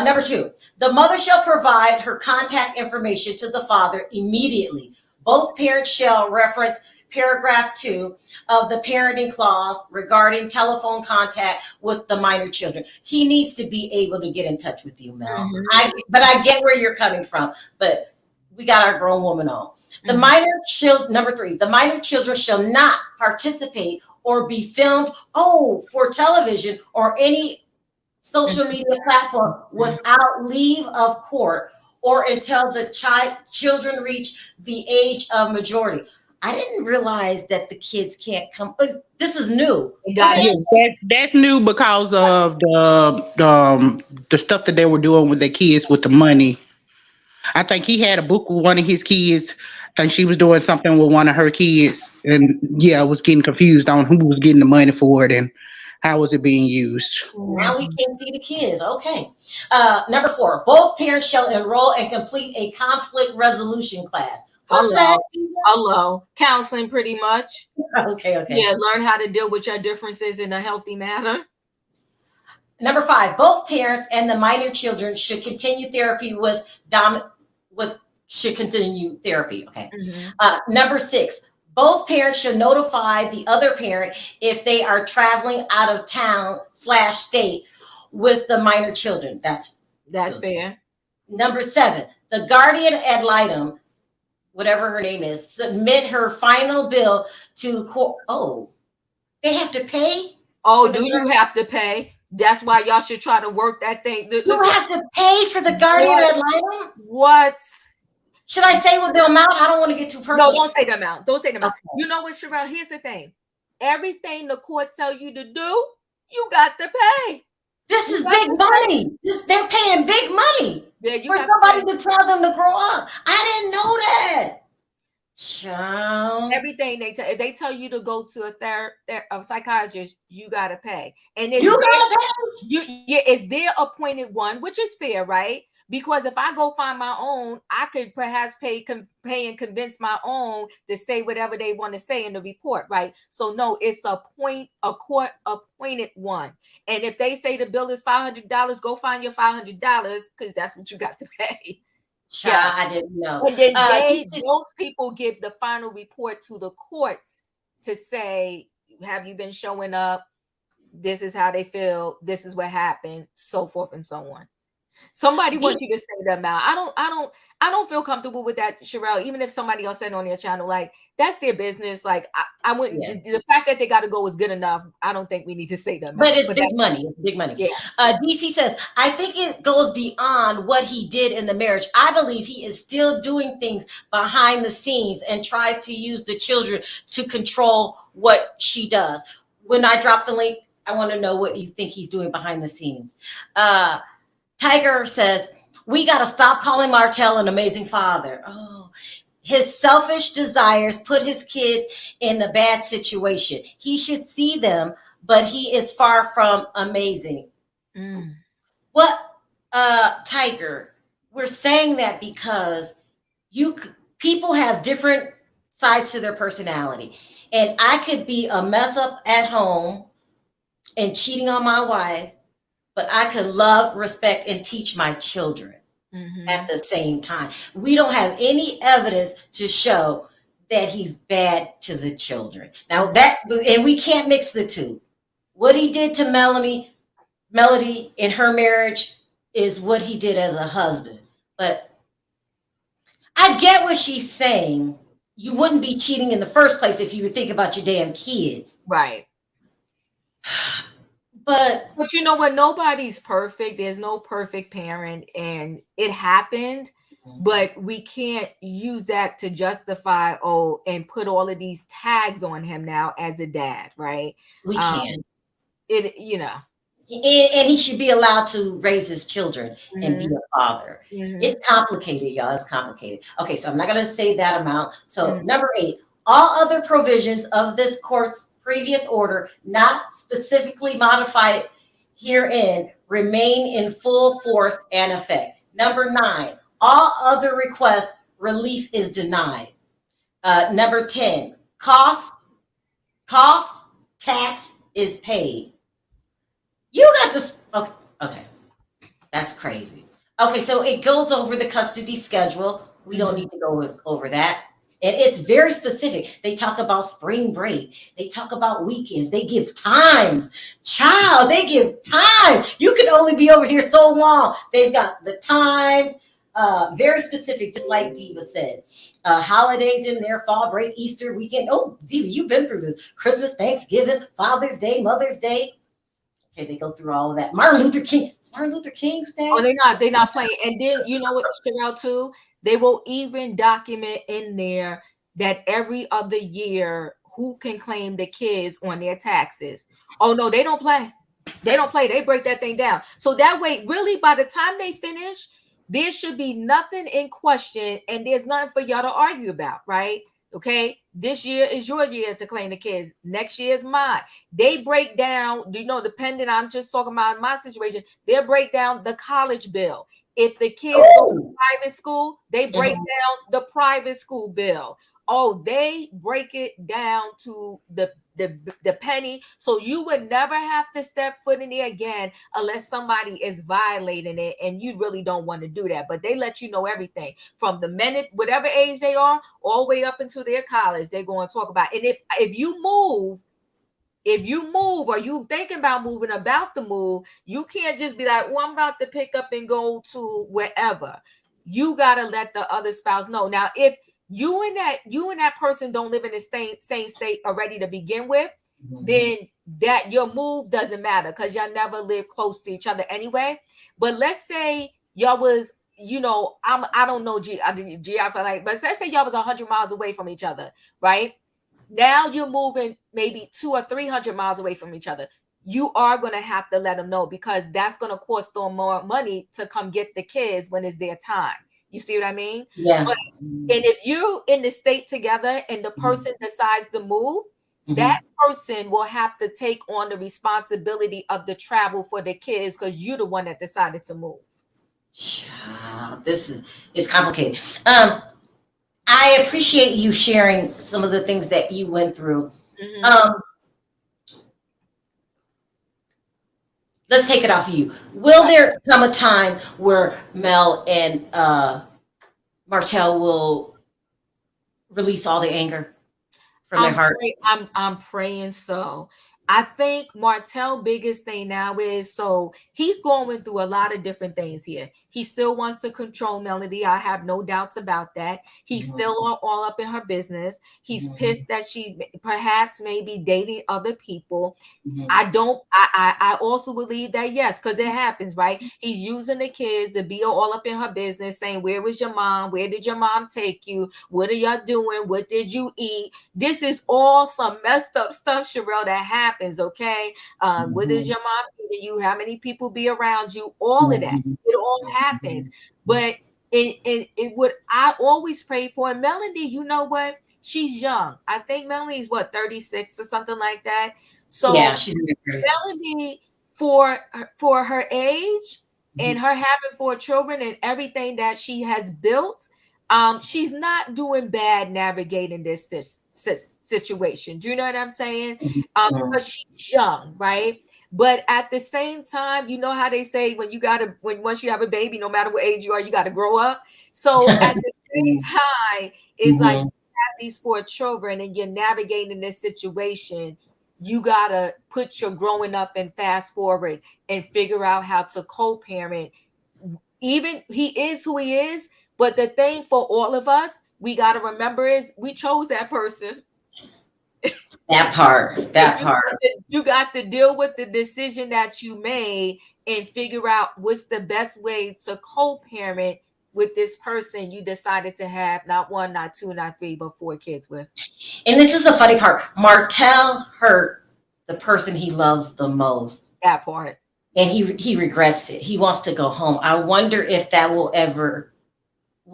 Number 2, the mother shall provide her contact information to the father immediately. Both parents shall reference paragraph 2 of the parenting clause regarding telephone contact with the minor children. He needs to be able to get in touch with you, Mel. But I get where you're coming from, but we got our grown woman on. The minor child, number 3, the minor children shall not participate or be filmed for television or any social media platform without leave of court or until the children reach the age of majority. I didn't realize that the kids can't come. This is new. Yeah, that's new because of the stuff that they were doing with their kids with the money. I think he had a book with one of his kids, and she was doing something with one of her kids, and I was getting confused on who was getting the money for it and how was it being used. Now we can see the kids. Okay. Number 4, both parents shall enroll and complete a conflict resolution class. What's that? Hello. Counseling, pretty much. Okay. Yeah, learn how to deal with your differences in a healthy manner. Number 5, both parents and the minor children should continue therapy Okay. Number 6, both parents should notify the other parent if they are traveling out of town /state with the minor children. That's fair. Number 7, the guardian ad litem, whatever her name is, submit her final bill to court. They have to pay? Do you have to pay? That's why y'all should try to work that thing. You have to pay for the guardian ad litem? What? Should I say what the amount? I don't want to get too personal. No, don't say the amount. Okay. You know what, Sharrell? Here's the thing. Everything the court tell you to do, you got to pay. This is big money. They're paying big money. Yeah, you for somebody to tell them to grow up. I didn't know that. Child. Everything they tell you to go to a psychiatrist, you gotta pay, and it's their appointed one, which is fair, right? Because if I go find my own, I could perhaps pay and convince my own to say whatever they want to say in the report, right? So no, it's a court appointed one, and if they say the bill is $500, go find your $500 because that's what you got to pay. Child, I didn't know. And then those people give the final report to the courts to say, have you been showing up? This is how they feel. This is what happened, so forth and so on. Somebody wants you to say that out. I don't feel comfortable with that, Sharrell. Even if somebody else said on their channel, like that's their business. Like I wouldn't. Yeah. The fact that they got to go is good enough. I don't think we need to say that. But it's big money. It's big money. Yeah. DC says, I think it goes beyond what he did in the marriage. I believe he is still doing things behind the scenes and tries to use the children to control what she does. When I drop the link, I want to know what you think he's doing behind the scenes. Tiger says, we got to stop calling Martell an amazing father. Oh, his selfish desires put his kids in a bad situation. He should see them, but he is far from amazing. Tiger, we're saying that because people have different sides to their personality. And I could be a mess up at home and cheating on my wife, but I can love, respect, and teach my children at the same time. We don't have any evidence to show that he's bad to the children. Now and we can't mix the two. What he did to Melody in her marriage is what he did as a husband. But I get what she's saying. You wouldn't be cheating in the first place if you would think about your damn kids. Right. But you know what? Nobody's perfect. There's no perfect parent, and it happened. But we can't use that to justify and put all of these tags on him now as a dad, right? We can. And he should be allowed to raise his children and be a father. It's complicated, y'all. It's complicated. Okay, so I'm not going to say that amount. So number 8, all other provisions of this court's previous order, not specifically modified herein, remain in full force and effect. Number 9, all other requests, relief is denied. Number 10, cost tax is paid. You got to, okay, that's crazy. Okay, so it goes over the custody schedule. We don't need to go over that. And it's very specific. They talk about spring break. They talk about weekends. They give times. Child, they give times. You can only be over here so long. They've got the times, very specific, just like Diva said. Holidays in there, fall break, Easter weekend. Oh, Diva, you've been through this. Christmas, Thanksgiving, Father's Day, Mother's Day. Okay, they go through all of that. Martin Luther King's Day. Oh, they're not playing. And then you know what, Sharrell, too? They will even document in there that every other year who can claim the kids on their taxes. Oh no, they don't play. They don't play. They break that thing down. So that way, really, by the time they finish, there should be nothing in question, and there's nothing for y'all to argue about, right? Okay, this year is your year to claim the kids. Next year is mine. They break down, depending, I'm just talking about my situation, they'll break down the college bill. If the kids go to private school, they break down the private school bill. Oh, they break it down to the penny. So you would never have to step foot in there again unless somebody is violating it, and you really don't want to do that. But they let you know everything from the minute, whatever age they are, all the way up into their college. They're going to talk about. And if you move or you thinking about moving, about to move, you can't just be like, well, I'm about to pick up and go to wherever. You got to let the other spouse know. Now, if you and that person don't live in the same state already to begin with, then that your move doesn't matter because y'all never live close to each other anyway. But let's say y'all was, I don't know, I feel like, but let's say y'all was 100 miles away from each other, right? Now you're moving maybe 200 or 300 miles away from each other. you are going to have to let them know, because that's going to cost them more money to come get the kids when it's their time. You see what I mean? Yeah. But, and if you're in the state together and the person decides to move, that person will have to take on the responsibility of the travel for the kids, because you're the one that decided to move. This is complicated. I appreciate you sharing some of the things that you went through. Let's take it off of you. Will there come a time where Mel and Martell will release all the anger from their heart? I'm praying so. I think Martell's biggest thing now is, so he's going through a lot of different things here. He still wants to control Melody. I have no doubts about that. He's still all up in her business. He's pissed that she perhaps may be dating other people. I also believe that, yes, because it happens, right? He's using the kids to be all up in her business, saying, where was your mom? Where did your mom take you? What are y'all doing? What did you eat? This is all some messed up stuff, Sharrell, that happens, okay? What is your mom feeding you? How many people be around you? All of that. It all happens. But it would, I always pray for Melody. You know what? She's young. I think Melody's 36 or something like that. So yeah, she's Melody, for her age and her having 4 children and everything that she has built, she's not doing bad navigating this situation. Do you know what I'm saying? Because she's young, right? But at the same time, you know how they say once you have a baby, no matter what age you are, you got to grow up. So at the same time, it's like you have these 4 children and you're navigating this situation. You gotta put your growing up and fast forward and figure out how to co-parent. Even he is who he is, but the thing for all of us, we gotta remember is we chose that person. That part. You got to deal with the decision that you made and figure out what's the best way to co-parent with this person you decided to have not 1, not 2, not 3, but 4 kids with. And this is the funny part. Martell hurt the person he loves the most. That part. And he regrets it. He wants to go home. I wonder if that will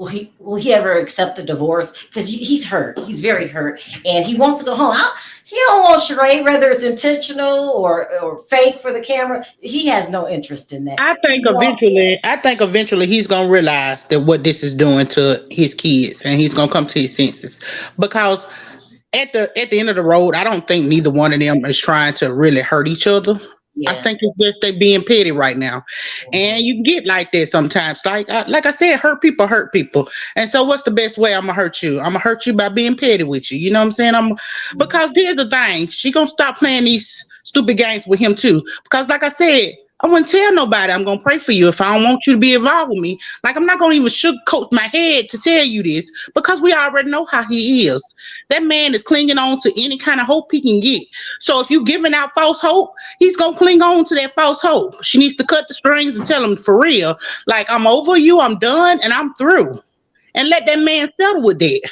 he ever accept the divorce? Because he's hurt. He's very hurt. And he wants to go home. He don't want charade, whether it's intentional or fake for the camera. He has no interest in that. I think eventually he's gonna realize that what this is doing to his kids, and he's gonna come to his senses. Because at the end of the road, I don't think neither one of them is trying to really hurt each other. Yeah. I think it's just they being petty right now, and you get like that sometimes. Like I said, hurt people, and so what's the best way I'm gonna hurt you? I'm gonna hurt you by being petty with you. You know what I'm saying? Because here's the thing: she gonna stop playing these stupid games with him too. Because like I said, I wouldn't tell nobody. I'm gonna pray for you if I don't want you to be involved with me. Like I'm not gonna even sugarcoat my head to tell you this, because we already know how he is. That man is clinging on to any kind of hope he can get. So if you giving out false hope, he's gonna cling on to that false hope. She needs to cut the strings and tell him for real, like, I'm over you, I'm done, and I'm through. And let that man settle with that.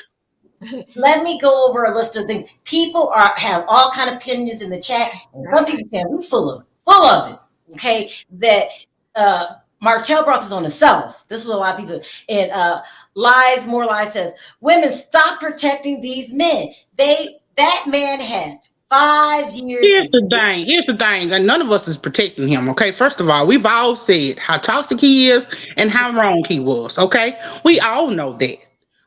Let me go over a list of things. People have all kind of opinions in the chat. Some people say we're full of it. Okay, that Martell brought this on himself. This is what a lot of people. And More Lies says, women, stop protecting these men. That man had 5 years. Here's the thing, and none of us is protecting him. Okay, first of all, we've all said how toxic he is and how wrong he was. Okay, we all know that,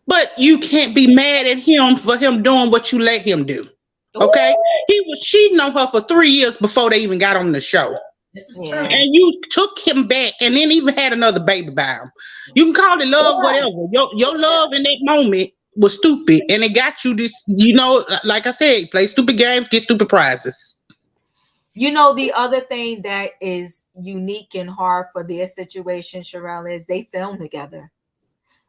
but you can't be mad at him for him doing what you let him do. Okay, he was cheating on her for 3 years before they even got on the show. This is true. And you took him back and then even had another baby by him. You can call it love, whatever. Your love in that moment was stupid, and it got you this, like I said, play stupid games, get stupid prizes. The other thing that is unique and hard for their situation, Sharrell, is they film together.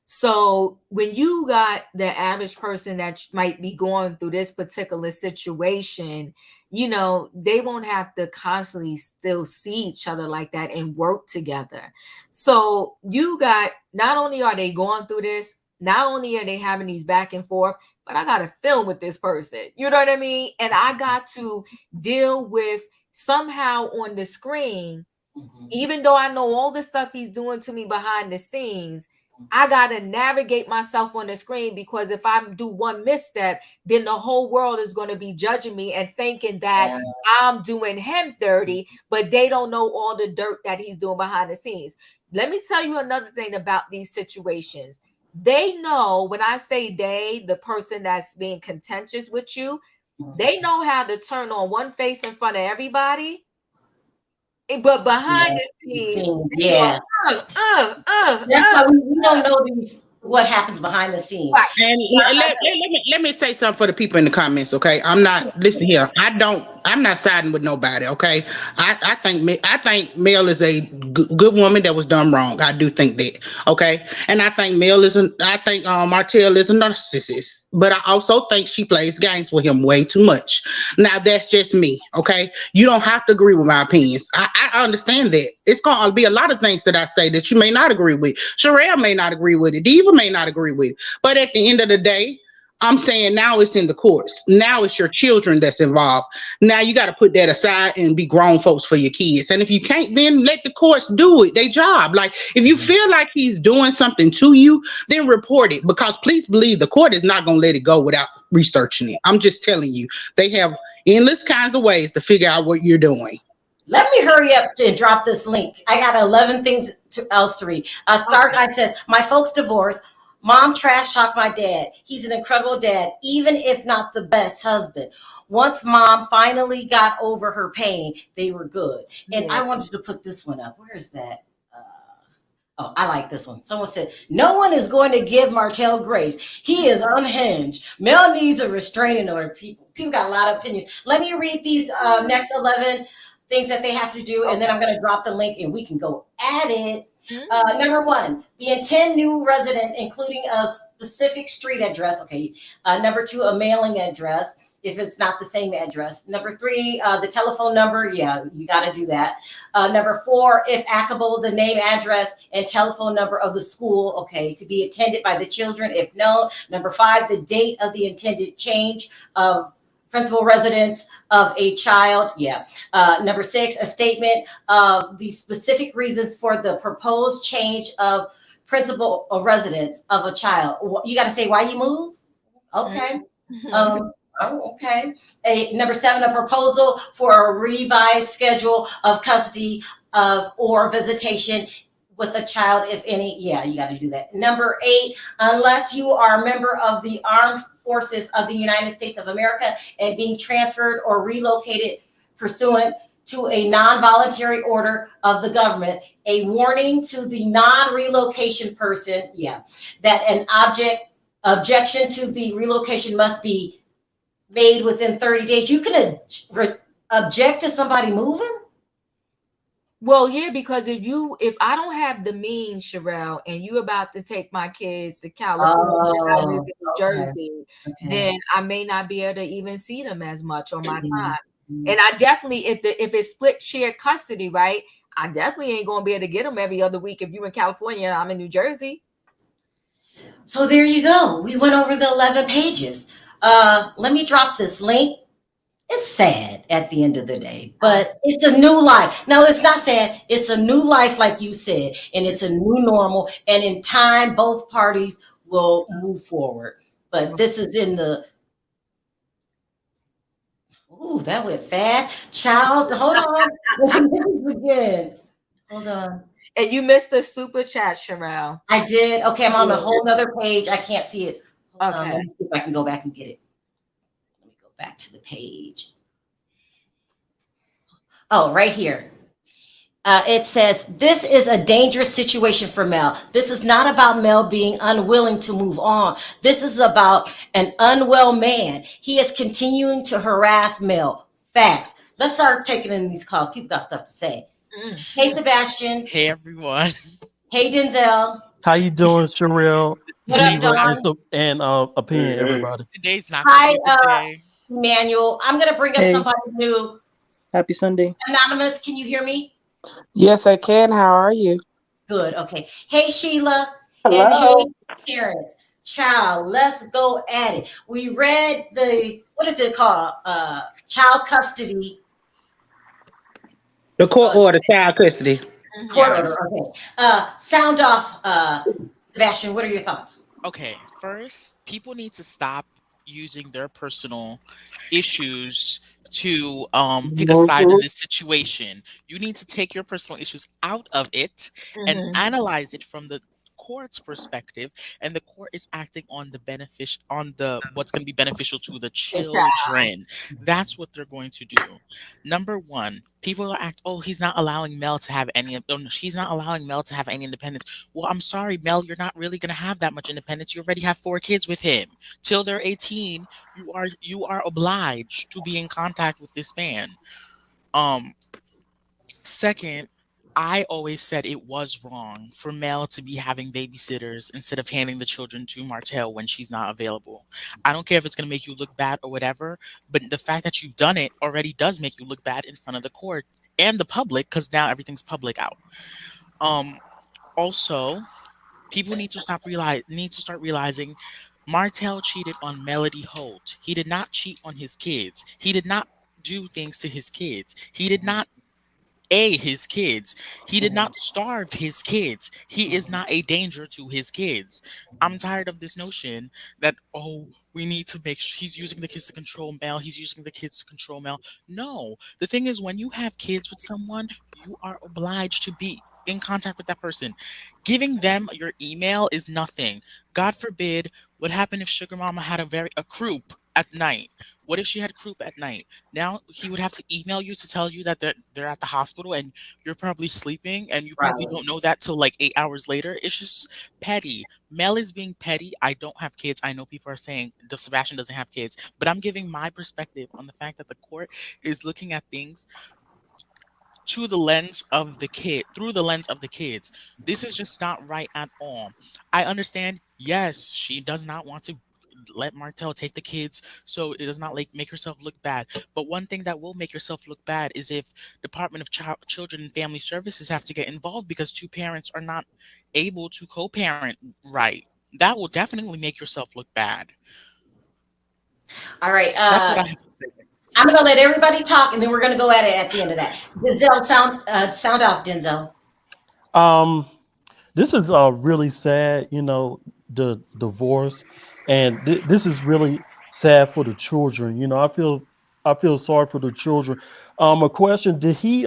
So when you got the average person that might be going through this particular situation, they won't have to constantly still see each other like that and work together. So you got, not only are they going through this, not only are they having these back and forth, but I got to film with this person. You know what I mean? And I got to deal with somehow on the screen, Mhm. even though I know all the stuff he's doing to me behind the scenes, I gotta navigate myself on the screen, because if I do one misstep, then the whole world is going to be judging me and thinking that Yeah. I'm doing him dirty, but they don't know all the dirt that he's doing behind the scenes. Let me tell you another thing about these situations. They know, when I say they, the person that's being contentious with you, they know how to turn on one face in front of everybody, but behind the scenes, they Yeah. go, That's why we don't know what happens behind the scenes. Right. And let me say something for the people in the comments, okay? Listen here. I'm not siding with nobody, okay? I think Mel is a good woman that was done wrong. I do think that, okay? And I think Martell is a narcissist, but I also think she plays games with him way too much. Now that's just me, okay? You don't have to agree with my opinions. I understand that. It's gonna be a lot of things that I say that you may not agree with. Sharrell may not agree with it. Diva may not agree with it. But at the end of the day, I'm saying now it's in the courts. Now it's your children that's involved. Now you got to put that aside and be grown folks for your kids. And if you can't, then let the courts do it. Their job. Like, if you feel like he's doing something to you, then report it. Because please believe the court is not going to let it go without researching it. I'm just telling you, they have endless kinds of ways to figure out what you're doing. Let me hurry up and drop this link. I got 11 things else to read. Star Guy says, my folks divorced. Mom trash talked my dad. He's an incredible dad, even if not the best husband. Once mom finally got over her pain, they were good. And I wanted to put this one up. Where is that? Oh, I like this one. Someone said, no one is going to give Martell grace. He is unhinged. Mel needs a restraining order. People got a lot of opinions. Let me read these next 11 things that they have to do, and then I'm going to drop the link and we can go at it. Number one, the intend new resident, including a specific street address. Okay. Number two, a mailing address, if it's not the same address. Number three, the telephone number. Yeah, you got to do that. Number four, if applicable, the name, address, and telephone number of the school. Okay, to be attended by the children, if known. Number five, the date of the intended change of principal residence of a child. Yeah. Number six, a statement of the specific reasons for the proposed change of principal or residence of a child. You got to say why you moved. Okay. Okay. Number seven, a proposal for a revised schedule of custody of or visitation with a child, if any. Yeah, you got to do that. Number eight, unless you are a member of the armed forces of the United States of America and being transferred or relocated pursuant to a non-voluntary order of the government, a warning to the non-relocation person, that an objection to the relocation must be made within 30 days. You can object to somebody moving? Well, yeah, because if I don't have the means, Sharrell, and you about to take my kids to California, and I live in New Jersey, then I may not be able to even see them as much on my time. And I definitely, if it's split shared custody, right, I definitely ain't gonna be able to get them every other week if you in California and I'm in New Jersey. So there you go. We went over the 11 pages. Let me drop this link. It's sad at the end of the day, but it's a new life. No, it's not sad. It's a new life, like you said, and it's a new normal. And in time, both parties will move forward. But this is in the... Ooh, that went fast. Child, hold on. Again. Hold on. And you missed the super chat, Sharrell. I did. Okay, I'm on a whole nother page. I can't see it. Okay. Let me see if I can go back and get it. Let me go back to the page. Oh, right here. It says, this is a dangerous situation for Mel. This is not about Mel being unwilling to move on. This is about an unwell man. He is continuing to harass Mel. Facts. Let's start taking in these calls. People got stuff to say. Hey, Sebastian. Hey, everyone. Hey, Denzel. How you doing, Sharrell? What up, Don? And opinion, everybody. Today's not Hi, gonna be a good day. Emmanuel. I'm going to bring up somebody new. Happy Sunday. Anonymous, can you hear me? Yes, I can. How are you? Good. Okay. Hey, Sheila. Hello. And hey, Terrence. Child, let's go at it. We read what is it called? Child custody The court order, child custody. Court Yes. order. Okay. Sound off. Sebastian, what are your thoughts? Okay, first, people need to stop using their personal issues to pick a side in Mhm. this situation. You need to take your personal issues out of it and Mhm. analyze it from the court's perspective, and the court is acting on the what's going to be beneficial to the The child. children. That's what they're going to do. Number one, people are he's not allowing Mel to have any oh, no, she's not allowing Mel to have any independence. Well, I'm sorry, Mel, you're not really gonna have that much independence. You already have 4 kids with him. Till they're 18, you are obliged to be in contact with this man. Um, Second, I always said it was wrong for Mel to be having babysitters instead of handing the children to Martell when she's not available. I don't care if it's going to make you look bad or whatever, but the fact that you've done it already does make you look bad in front of the court and the public because now everything's public out. Um, Also, people need to start realizing Martell cheated on Melody Holt. He did not cheat on his kids. He did not do things to his kids. He did not his kids. He did not starve his kids. He is not a danger to his kids. I'm tired of this notion that, we need to make sure he's using the kids to control Mel. He's using the kids to control Mel. No. The thing is, when you have kids with someone, you are obliged to be in contact with that person. Giving them your email is nothing. God forbid, what happened if Sugar Mama had a croup at night? What if she had croup at night? Now he would have to email you to tell you that they're at the hospital and you're probably sleeping and you probably Right. don't know that till like 8 hours later. It's just petty. Mel is being petty. I don't have kids. I know people are saying Sebastian doesn't have kids, but I'm giving my perspective on the fact that the court is looking at things to the lens of the kid, through the lens of the kids. This is just not right at all. I understand, yes, she does not want to let Martell take the kids so it does not like make herself look bad. But one thing that will make yourself look bad is if Department of Children and Family Services have to get involved because two parents are not able to co-parent right. That will definitely make yourself look bad. All right. That's what I have to say. I'm going to let everybody talk, and then we're going to go at it at the end of that. Denzel, sound off, Denzel. This is really sad, the divorce, and this is really sad for the children. I feel sorry for the children. A question: did he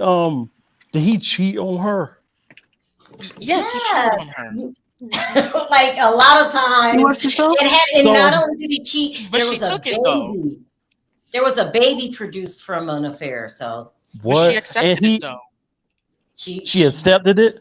cheat on her? Yes, he Yeah. cheated on her. Like a lot of times, You watched the show? and not only did he cheat, But there she was a took it though. baby. There was a baby produced from an affair. So But she What? accepted it though. She accepted it.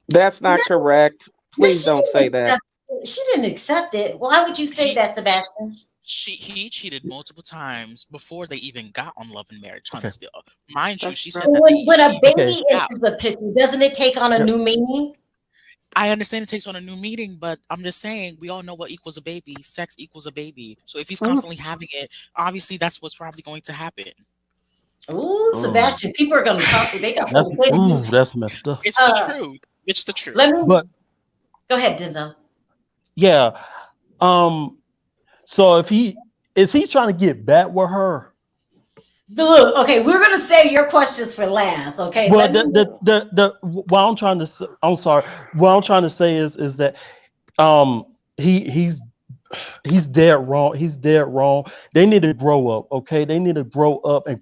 That's not correct. Please she don't didn't say that. She didn't accept it. Why would you say that, Sebastian? He cheated multiple times before they even got on Love and Marriage Okay. Huntsville. Mind you, That's she right. said that When a she baby out. enters the picture, doesn't it take on a Yep. new meaning? I understand it takes on a new meaning, but I'm just saying we all know what equals a baby. Sex equals a baby. So if he's constantly having it, obviously that's what's probably going to happen. Ooh, Oh, Sebastian, people are going to talk. They got to play you. that's messed up. It's the truth. It's the truth. Let me But go ahead, Denzel. yeah, so if he trying to get back with her? Look, okay, we're going to save your questions for last. Okay. Well, what I'm trying to say, I'm sorry. What I'm trying to say is that he's dead wrong. He's dead wrong. They need to grow up. Okay, they need to grow up and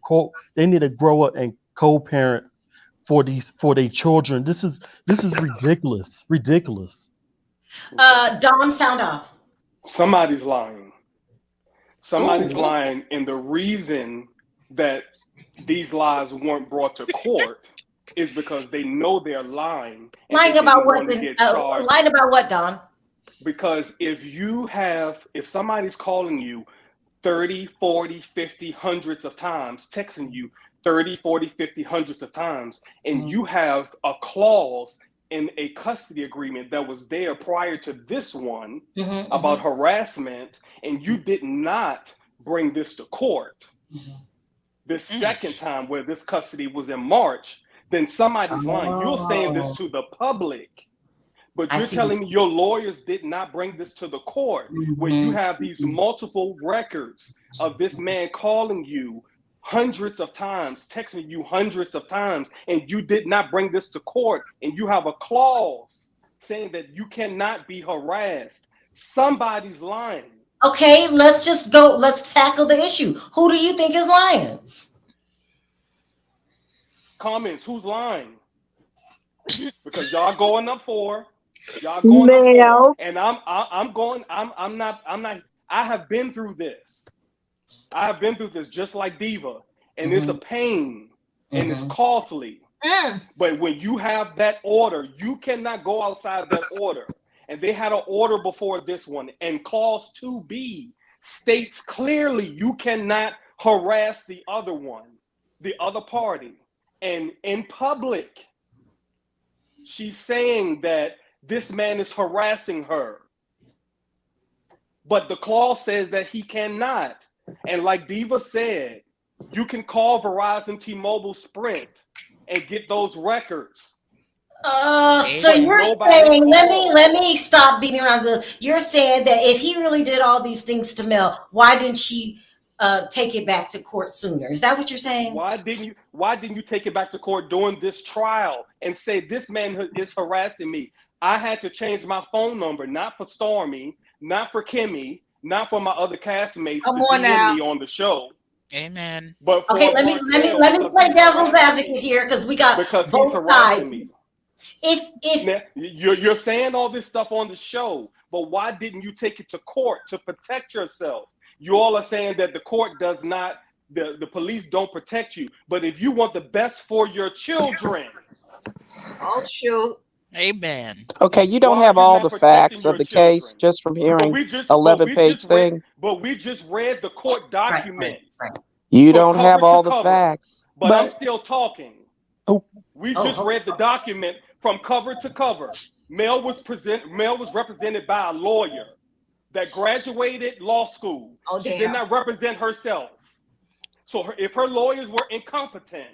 co-parent for their children. This is ridiculous. Ridiculous. Don, sound off. Somebody's lying. Somebody's Ooh. lying, and the reason that these lies weren't brought to court is because they know they're lying. And Lying they about didn't what? want to get charged. Lying about what, Don? Because if somebody's calling you 30, 40, 50, hundreds of times, texting you 30, 40, 50, hundreds of times, and you have a clause in a custody agreement that was there prior to this one about harassment, and you did not bring this to court, this second time where this custody was in March, then somebody's lying. You're saying this to the public, but you're telling me your lawyers did not bring this to the court, where you have these multiple records of this man calling you hundreds of times, texting you hundreds of times, and you did not bring this to court, and you have a clause saying that you cannot be harassed, somebody's lying. Okay, let's just go. Let's tackle the issue. Who do you think is lying? Comments, who's lying? Because y'all going up for, and I'm not. I have been through this. Just like Diva, and it's a pain, and it's costly. But when you have that order, you cannot go outside that order. And they had an order before this one, and clause 2B states clearly you cannot harass the other one, the other party. And in public, she's saying that this man is harassing her. But the clause says that he cannot. And like Diva said, you can call Verizon, T-Mobile, Sprint, and get those records. So you're saying, let me stop beating around this. You're saying that if he really did all these things to Mel, why didn't she take it back to court sooner? Is that what you're saying? Why didn't you take it back to court during this trial and say this man is harassing me? I had to change my phone number, not for Stormy, not for Kimmy, not for my other castmates to DM me on the show. Amen. But okay, let me play devil's advocate here because we got both sides. If you're saying all this stuff on the show, but why didn't you take it to court to protect yourself? You all are saying that the court does not, the police don't protect you. But if you want the best for your children, oh shoot. Amen. Okay, you don't have all the facts of the case just from hearing 11-page thing. But we just read the court documents. Right. You don't have all the facts. But I'm still talking. We just read the document from cover to cover. Mel was represented by a lawyer that graduated law school. She did not represent herself. So if her lawyers were incompetent,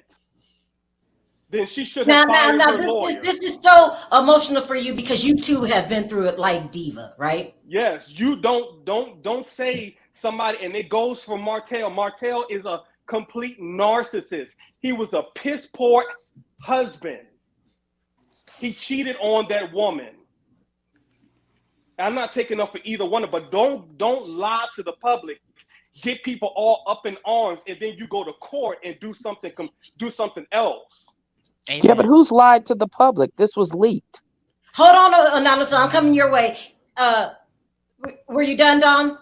then she should have fired her lawyer. This is so emotional for you because you too have been through it like Diva, right? Yes, you don't say somebody, and it goes for Martell. Martell is a complete narcissist. He was a piss poor husband. He cheated on that woman. I'm not taking up for either one of them, but don't lie to the public. Get people all up in arms, and then you go to court and do something else. Amen. Yeah, but who's lied to the public? This was leaked. Hold on, Anonymous. I'm coming your way. Were you done, Don?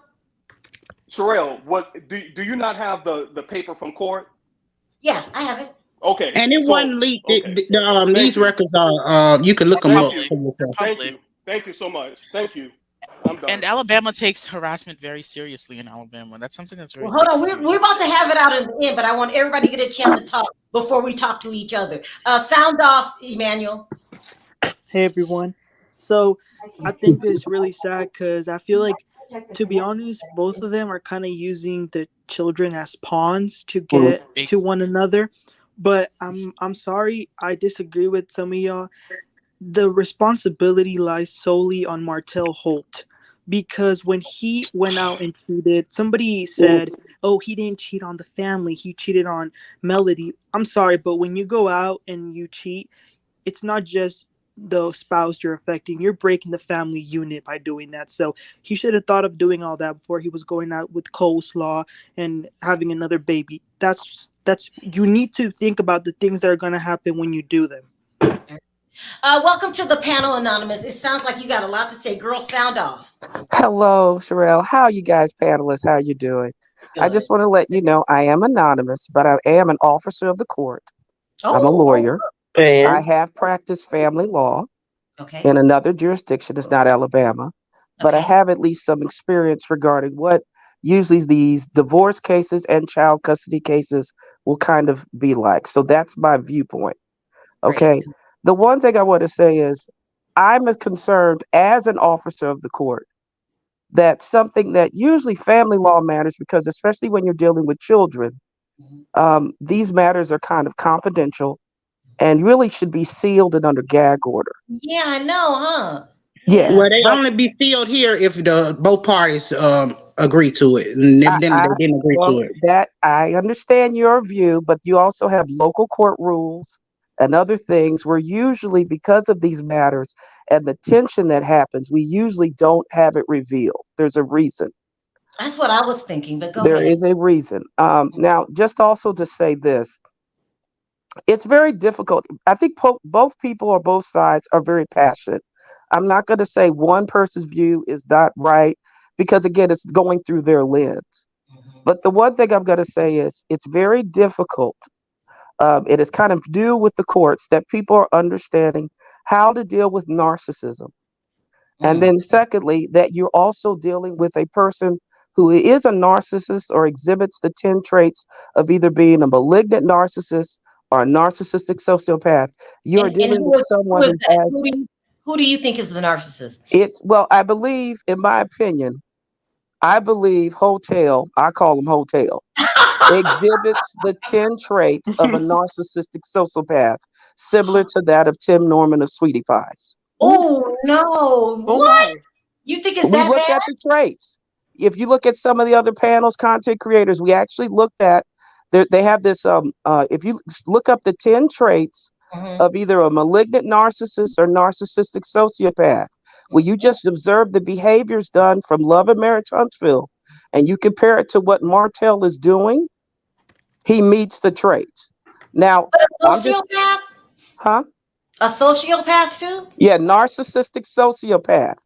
Sharrell, what do you not have the paper from court? Yeah, I have it. Okay. And it wasn't leaked. Okay. These records are you can look them up for yourself. Thank you so much. Thank you. I'm done. And Alabama takes harassment very seriously in Alabama. That's something that's very hold on. We're about to have it out in the end, but I want everybody to get a chance to talk before we talk to each other. Sound off, Emmanuel. Hey, everyone. So I think it's really sad because I feel like, to be honest, both of them are kind of using the children as pawns to get to one another. But I'm sorry, I disagree with some of y'all. The responsibility lies solely on Martell Holt, because when he went out and cheated, somebody said, oh, he didn't cheat on the family, he cheated on Melody. I'm sorry, but when you go out and you cheat, it's not just the spouse you're affecting, you're breaking the family unit by doing that. So he should have thought of doing all that before he was going out with coleslaw and having another baby. That's you need to think about the things that are going to happen when you do them. Welcome to the panel, Anonymous. It sounds like you got a lot to say. Girl, sound off. Hello, Sharrell. How are you guys, panelists? How are you doing? Good. I just want to let you know I am anonymous, but I am an officer of the court. I'm a lawyer. I have practiced family law in another jurisdiction. It's not Alabama, but I have at least some experience regarding what usually these divorce cases and child custody cases will kind of be like. So that's my viewpoint. Okay. Right. The one thing I want to say is I'm concerned as an officer of the court that something that usually family law matters, because especially when you're dealing with children, these matters are kind of confidential and really should be sealed and under gag order. Yeah, I know, huh? Yeah. Well, they only be sealed here if both parties agree to it. And evidently, they didn't agree well, to it. that I understand your view, but you also have local court rules and other things where usually because of these matters and the tension that happens, we usually don't have it revealed. There's a reason. That's what I was thinking, but go There ahead. is a reason. Now, just also to say this, it's very difficult. I think both people or both sides are very passionate. I'm not going to say one person's view is not right because, again, it's going through their lens. But the one thing I'm going to say is it's very difficult. It is kind of new with the courts that people are understanding how to deal with narcissism. And then, secondly, that you're also dealing with a person who is a narcissist or exhibits the 10 traits of either being a malignant narcissist or a narcissistic sociopath. You're dealing with someone who has Who do you think is the narcissist? well, I believe, in my opinion, I believe Hotel, I call him Hotel, exhibits the 10 traits of a narcissistic sociopath, similar to that of Tim Norman of Sweetie Pies. Oh no! Oh What? my. You think it's We that looked bad? at the traits. If you look at some of the other panels, content creators, we actually looked at. They have this. If you look up the 10 traits of either a malignant narcissist or narcissistic sociopath, where you just observe the behaviors done from Love and Marriage Huntsville, and you compare it to what Martell is doing, he meets the traits. Now, A sociopath? Huh? A sociopath too? Yeah, narcissistic sociopath.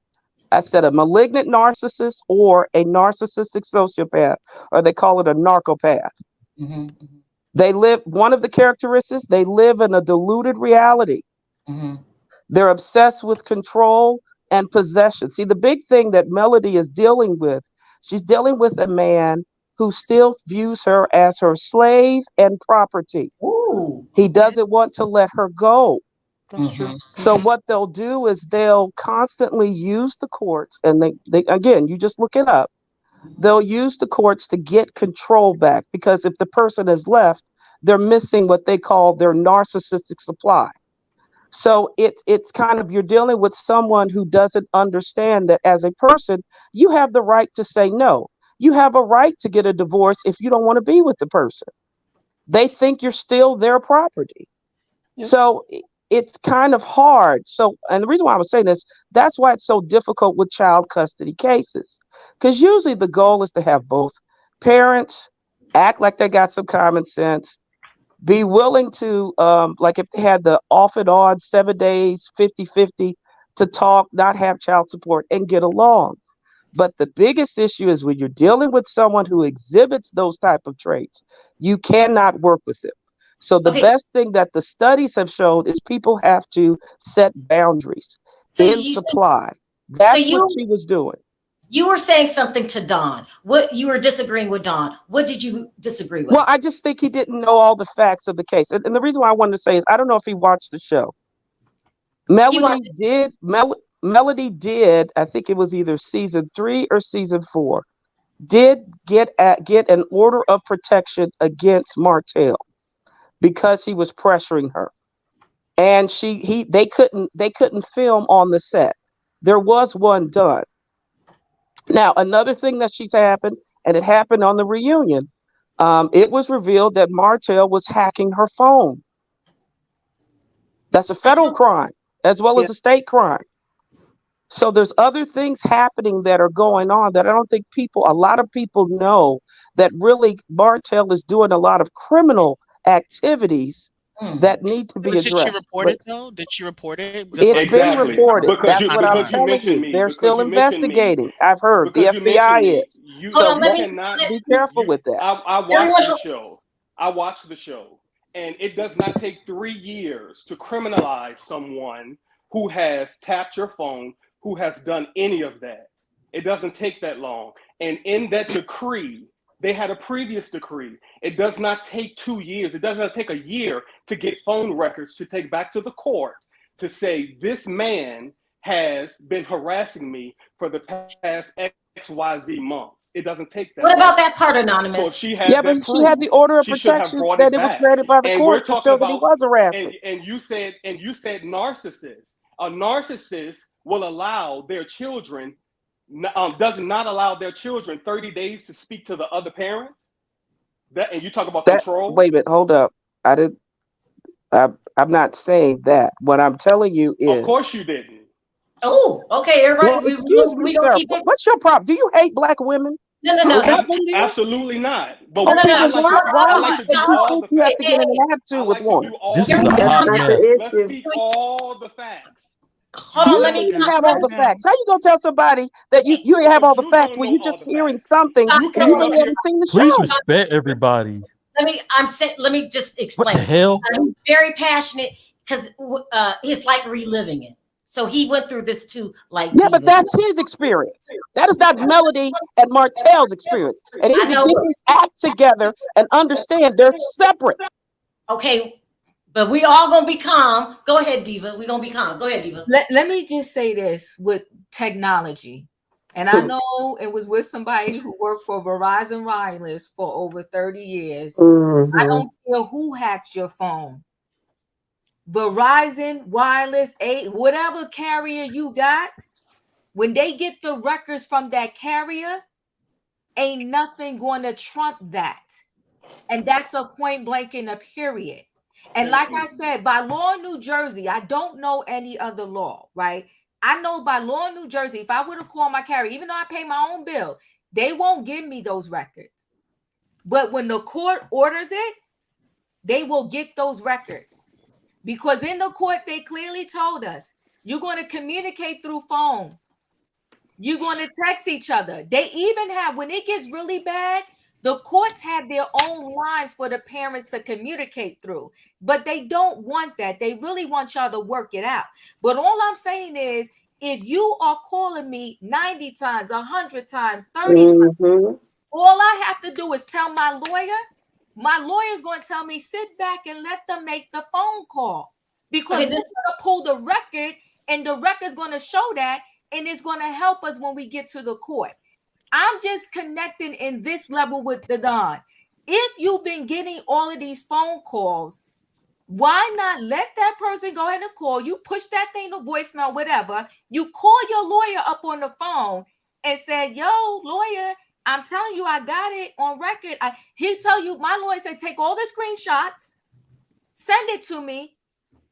I said a malignant narcissist or a narcissistic sociopath, or they call it a narcopath. They live, one of the characteristics, they live in a deluded reality. They're obsessed with control and possession. See, the big thing that Melody is dealing with, she's dealing with a man who still views her as her slave and property. Ooh. He doesn't want to let her go. That's true. So what they'll do is they'll constantly use the courts, and they again, you just look it up. They'll use the courts to get control back because if the person is left, they're missing what they call their narcissistic supply. So it's kind of, you're dealing with someone who doesn't understand that as a person, you have the right to say no. You have a right to get a divorce if you don't want to be with the person. They think you're still their property. So it's kind of hard. So, and the reason why I was saying this, that's why it's so difficult with child custody cases. Because usually the goal is to have both parents act like they got some common sense, be willing to, like if they had the off and on 7 days, 50-50 to talk, not have child support and get along. But the biggest issue is when you're dealing with someone who exhibits those type of traits, you cannot work with them. So the best thing that the studies have shown is people have to set boundaries in supply. That's what she was doing. You were saying something to Don. What you were disagreeing with Don. What did you disagree with? Well, I just think he didn't know all the facts of the case. And the reason why I wanted to say is I don't know if he watched the show. Melody did, I think it was either season 3 or season 4, did get an order of protection against Martell because he was pressuring her. And they couldn't film on the set. There was one done. Now, another thing that she's happened, and it happened on the reunion, it was revealed that Martell was hacking her phone. That's a federal crime as well as a state crime. So there's other things happening that are going on that I don't think a lot of people know, that really Martell is doing a lot of criminal activities that need to be addressed. Did she report it though? Did she report it? It's been reported. That's what I'm telling you. They're still investigating. I've heard the FBI is. So be careful with that. I watched the show. I watched the show. And it does not take 3 years to criminalize someone who has tapped your phone, who has done any of that. It doesn't take that long. And in that decree, they had a previous decree. It does not take 2 years. It does not take a year to get phone records to take back to the court to say this man has been harassing me for the past XYZ months. It doesn't take that. What about that part, Anonymous? So she had but she had the order of protection that it was granted by the court to show that he was harassing. And you said narcissist. A narcissist will allow their children does not allow their children 30 days to speak to the other parent. And you talk about That, control. wait a minute, hold up. I'm not saying that. What I'm telling you is. Of course you didn't. Oh, okay, everybody. Well, excuse me, we gonna sir. keep it. What's your problem? Do you hate black women? No. Is that what it is? Absolutely not. But No. Okay, I then like why like is to it do you all think the you have facts. to get in an I attitude with like to women? do all This the is a facts. hot Let's mess. speak all the facts. Hold on, let me. You have all the facts. How you gonna tell somebody that you have all the facts when you just hearing something You and you came up really here. haven't seen the Please show? respect everybody. Let me just What the explain. hell? He's very passionate because it's like reliving it. So he went through this too, like Yeah, but Diva. that's his experience. That is not Melody and Martell's experience. And he needs to get his act together and understand they're separate. Okay, but we all gonna be calm. Go ahead, Diva. We gonna be calm. Go ahead, Diva. Let me just say this with technology. And I know it was with somebody who worked for Verizon Wireless for over 30 years. Mm-hmm. I don't care who hacks your phone. Verizon, Wireless, whatever carrier you got, when they get the records from that carrier, ain't nothing going to trump that. And that's a point blank in a period. And like I said, by law in New Jersey, I don't know any other law, right? I know by law in New Jersey, if I were to call my carrier, even though I pay my own bill, they won't give me those records. But when the court orders it, they will get those records. Because in the court, they clearly told us, you're going to communicate through phone. You're going to text each other. They even have, when it gets really bad, the courts have their own lines for the parents to communicate through. But they don't want that. They really want y'all to work it out. But all I'm saying is, if you are calling me 90 times, 100 times, 30 times, all I have to do is tell my lawyer. My lawyer's going to tell me, sit back and let them make the phone call. Because we're going to pull the record, and the record's going to show that, and it's going to help us when we get to the court. I'm just connecting in this level with the Don. If you've been getting all of these phone calls, why not let that person go ahead and call you, push that thing to voicemail, whatever. You call your lawyer up on the phone and say, yo, lawyer, I'm telling you, I got it on record. He'll tell you, my lawyer said, take all the screenshots, send it to me,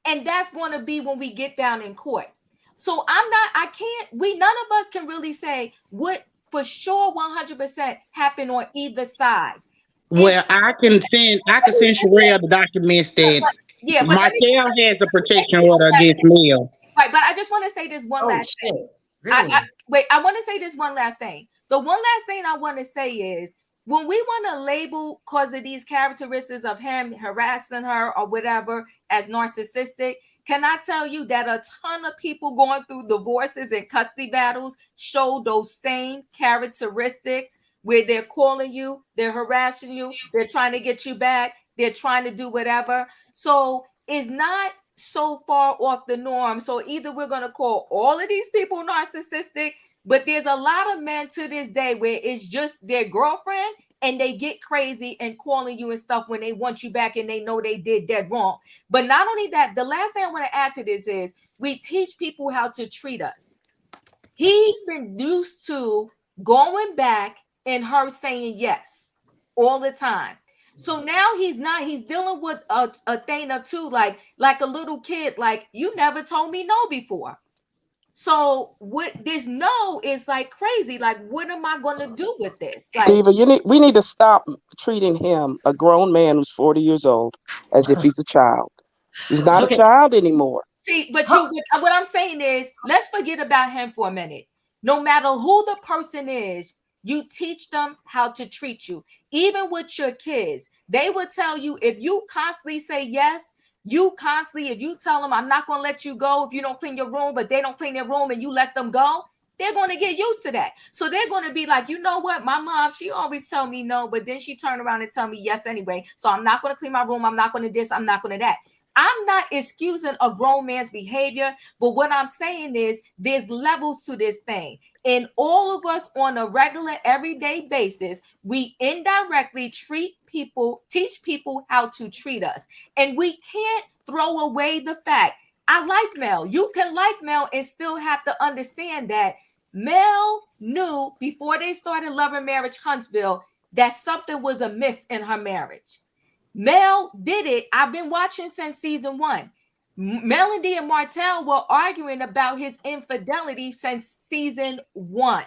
and that's going to be when we get down in court. So none of us can really say what for sure 100% happened on either side. Well, I can send Sharrell the documents that Martell has a protection order against Mel. Right, but I just want to say this one last thing. Really? I want to say this one last thing. The one last thing I want to say is, when we want to label, because of these characteristics of him harassing her or whatever, as narcissistic, can I tell you that a ton of people going through divorces and custody battles show those same characteristics, where they're calling you, they're harassing you, they're trying to get you back, they're trying to do whatever. So it's not so far off the norm. So either we're going to call all of these people narcissistic, but there's a lot of men to this day where it's just their girlfriend and they get crazy and calling you and stuff when they want you back and they know they did dead wrong. But not only that, the last thing I want to add to this is, we teach people how to treat us. He's been used to going back and her saying yes all the time. So now he's dealing with a thing or two, like a little kid, like, you never told me no before. So what this no is like crazy. Like, what am I going to do with this? Like, Diva, we need to stop treating him, a grown man who's 40 years old, as if he's a child. He's not a child anymore. See, but what I'm saying is, let's forget about him for a minute. No matter who the person is, you teach them how to treat you. Even with your kids, they will tell you, if you constantly say yes, if you tell them, I'm not going to let you go if you don't clean your room, but they don't clean their room and you let them go, they're going to get used to that. So they're going to be like, you know what? My mom, she always tell me no, but then she turn around and tell me yes anyway. So I'm not going to clean my room. I'm not going to this. I'm not going to that. I'm not excusing a grown man's behavior, but what I'm saying is, there's levels to this thing. And all of us on a regular, everyday basis, we indirectly teach people how to treat us. And we can't throw away the fact, I like Mel. You can like Mel and still have to understand that Mel knew before they started Love and Marriage Huntsville that something was amiss in her marriage. Mel did it. I've been watching since season 1. Melody and Martell were arguing about his infidelity since season 1.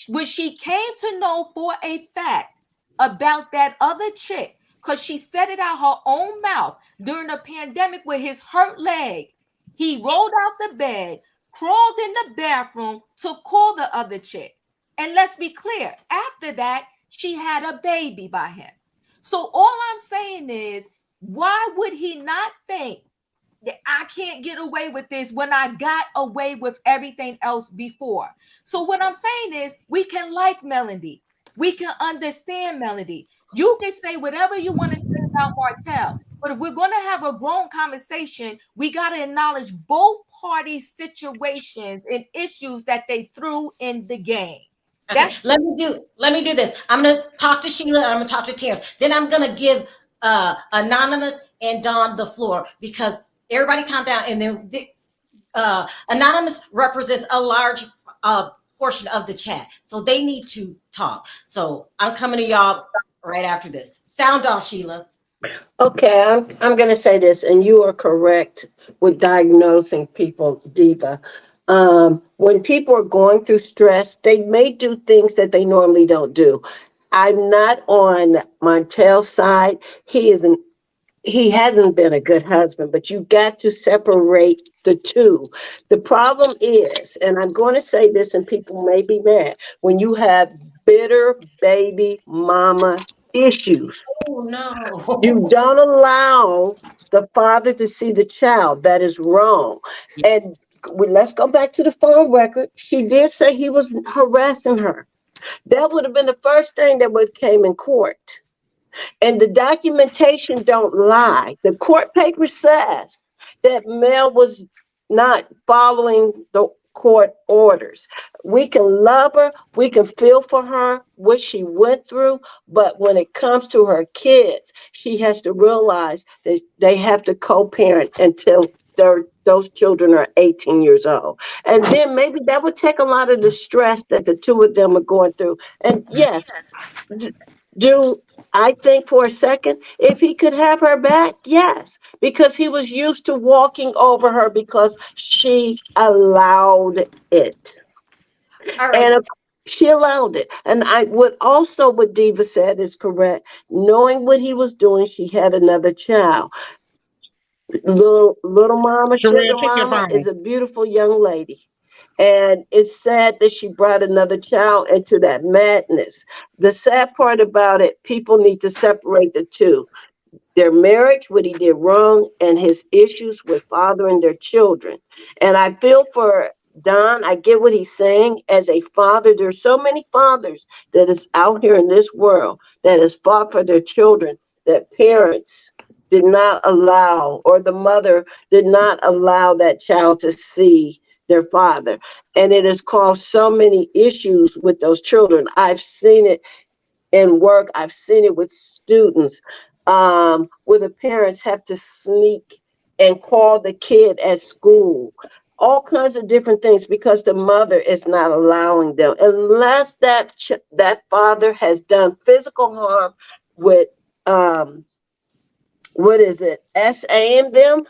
When she came to know for a fact about that other chick, because she said it out her own mouth during the pandemic with his hurt leg, he rolled out the bed, crawled in the bathroom to call the other chick. And let's be clear, after that, she had a baby by him. So all I'm saying is, why would he not think that I can't get away with this when I got away with everything else before? So what I'm saying is, we can like Melody. We can understand Melody. You can say whatever you want to say about Martell, but if we're going to have a grown conversation, we got to acknowledge both parties' situations and issues that they threw in the game. Okay, let me do this. I'm gonna talk to Sheila. I'm gonna talk to Terrence. Then I'm gonna give Anonymous and Dawn the floor, because everybody calm down. And then Anonymous represents a large portion of the chat, so they need to talk. So I'm coming to y'all right after this. Sound off, Sheila. Okay, I'm going to say this, and you are correct with diagnosing people, Diva. When people are going through stress, they may do things that they normally don't do. I'm not on Martell's side. He hasn't been a good husband, but you got to separate the two. The problem is, and I'm going to say this and people may be mad, when you have bitter baby mama issues. Oh, no. You don't allow the father to see the child. That is wrong. And let's go back to the phone record. She did say he was harassing her. That would have been the first thing that would have came in court. And the documentation don't lie. The court paper says that Mel was not following the court orders. We can love her, we can feel for her, what she went through, but when it comes to her kids, she has to realize that they have to co-parent until those children are 18 years old. And then maybe that would take a lot of the stress that the two of them are going through. And yes, do I think for a second, if he could have her back, yes, because he was used to walking over her because she allowed it. All right. And she allowed it. And what Diva said is correct. Knowing what he was doing, she had another child. Little mama, sugar mama is a beautiful young lady. And it's sad that she brought another child into that madness. The sad part about it, people need to separate the two. Their marriage, what he did wrong, and his issues with fathering their children. And I feel for Don, I get what he's saying. As a father, there's so many fathers that is out here in this world that has fought for their children, that parents did not allow, or the mother did not allow that child to see their father. And it has caused so many issues with those children. I've seen it in work. I've seen it with students, where the parents have to sneak and call the kid at school. All kinds of different things because the mother is not allowing them. Unless that father has done physical harm with, SAing them,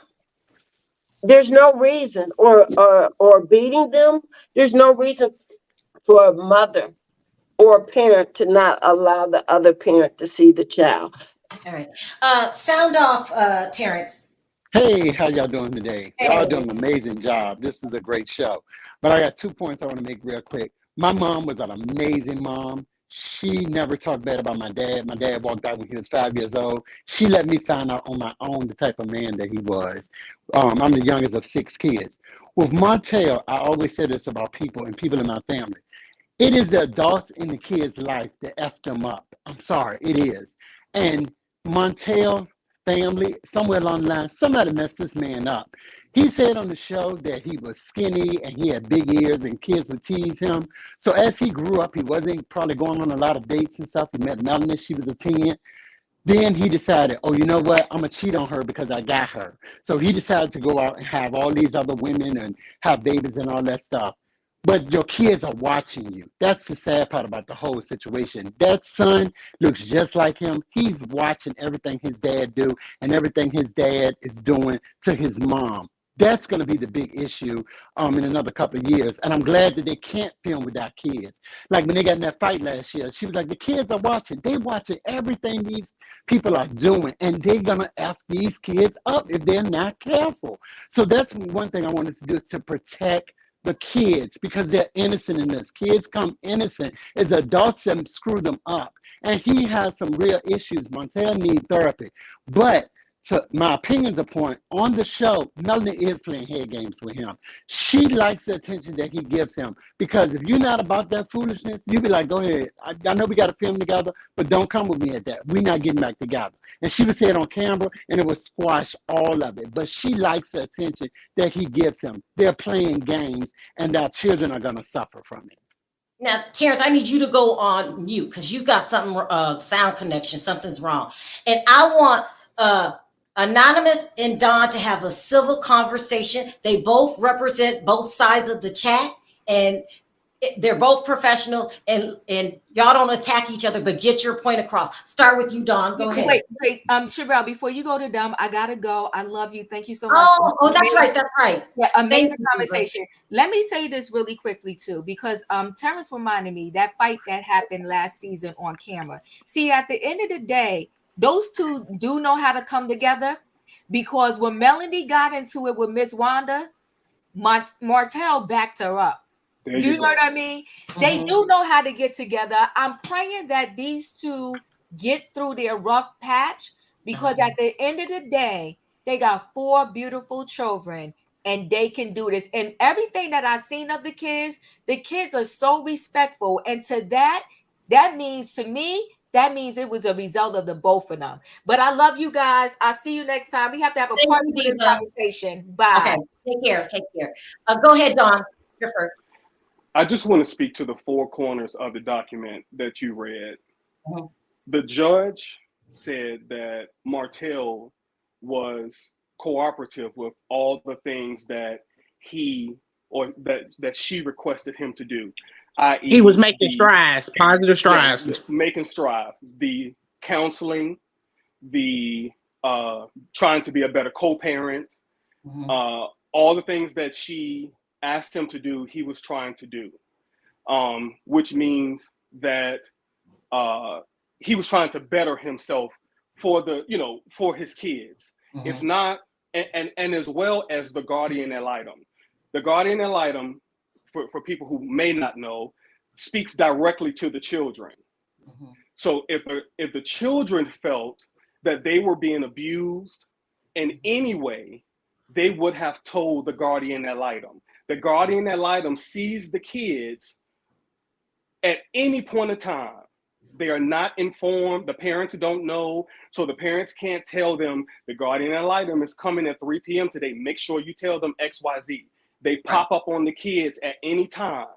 there's no reason, or beating them, there's no reason for a mother or a parent to not allow the other parent to see the child. All right. Sound off, Terrence. Hey, how y'all doing today? Hey. Y'all doing an amazing job. This is a great show. But I got 2 points I want to make real quick. My mom was an amazing mom. She never talked bad about my dad. My dad walked out when he was 5 years old. She let me find out on my own the type of man that he was. I'm the youngest of 6 kids. With Martell, I always say this about people and people in my family. It is the adults in the kids' life that F them up. I'm sorry, it is. And Martell family, somewhere along the line, somebody messed this man up. He said on the show that he was skinny and he had big ears and kids would tease him. So as he grew up, he wasn't probably going on a lot of dates and stuff. He met Melanie, she was a 10. Then he decided, oh, you know what? I'm going to cheat on her because I got her. So he decided to go out and have all these other women and have babies and all that stuff. but your kids are watching you. That's the sad part about the whole situation. That son looks just like him. He's watching everything his dad do and everything his dad is doing to his mom. That's going to be the big issue in another couple of years. And I'm glad that they can't film with our kids. Like when they got in that fight last year, she was like, the kids are watching. They watching everything these people are doing. And they're going to F these kids up if they're not careful. So that's one thing I want us to do, to protect the kids, because they're innocent in this. Kids come innocent. It's adults that screw them up. And he has some real issues. Martell needs therapy. But to my opinion's a point, on the show, Melody is playing head games with him. She likes the attention that he gives him, because if you're not about that foolishness, you be like, go ahead. I know we got to film together, but don't come with me at that. We're not getting back together. And she would say it on camera, and it would squash all of it. But she likes the attention that he gives him. They're playing games, and our children are going to suffer from it. Now, Terrence, I need you to go on mute because you've got something, sound connection, something's wrong. And I want Anonymous and Don to have a civil conversation. They both represent both sides of the chat, and they're both professionals, and y'all don't attack each other, but get your point across. Start with you, Don. Go ahead. Wait, Sharrell, before you go to Dom, I gotta go. I love you. Thank you so much. Oh, that's right. That's right. Yeah, amazing conversation. Let me say this really quickly too, because Terrence reminded me that fight that happened last season on camera. See, at the end of the day, those two do know how to come together, because when Melody got into it with Miss Wanda, Martell backed her up. Do you know what I mean? They do know how to get together. I'm praying that these two get through their rough patch, because at the end of the day, they got 4 beautiful children and they can do this. And everything that I've seen of the kids are so respectful. And to that means, to me, that means it was a result of the both of them. But I love you guys. I'll see you next time. We have to have a part of this conversation. Bye. Okay. Take care. Take care. Go ahead, Don. You're first. I just want to speak to the 4 corners of the document that you read. The judge said that Martell was cooperative with all the things that that she requested him to do. I.e., he was making strides, positive strides. Yeah, making strides. The counseling, the trying to be a better co-parent, all the things that she asked him to do, he was trying to do, which means that he was trying to better himself for for his kids. If not, and as well as the guardian ad litem. The guardian ad litem, for people who may not know, speaks directly to the children. So if the children felt that they were being abused in any way, they would have told the guardian ad litem. The guardian ad litem sees the kids at any point of time. They are not informed. The parents don't know. So the parents can't tell them the guardian ad litem is coming at 3 p.m. today. Make sure you tell them XYZ. They pop up on the kids at any time.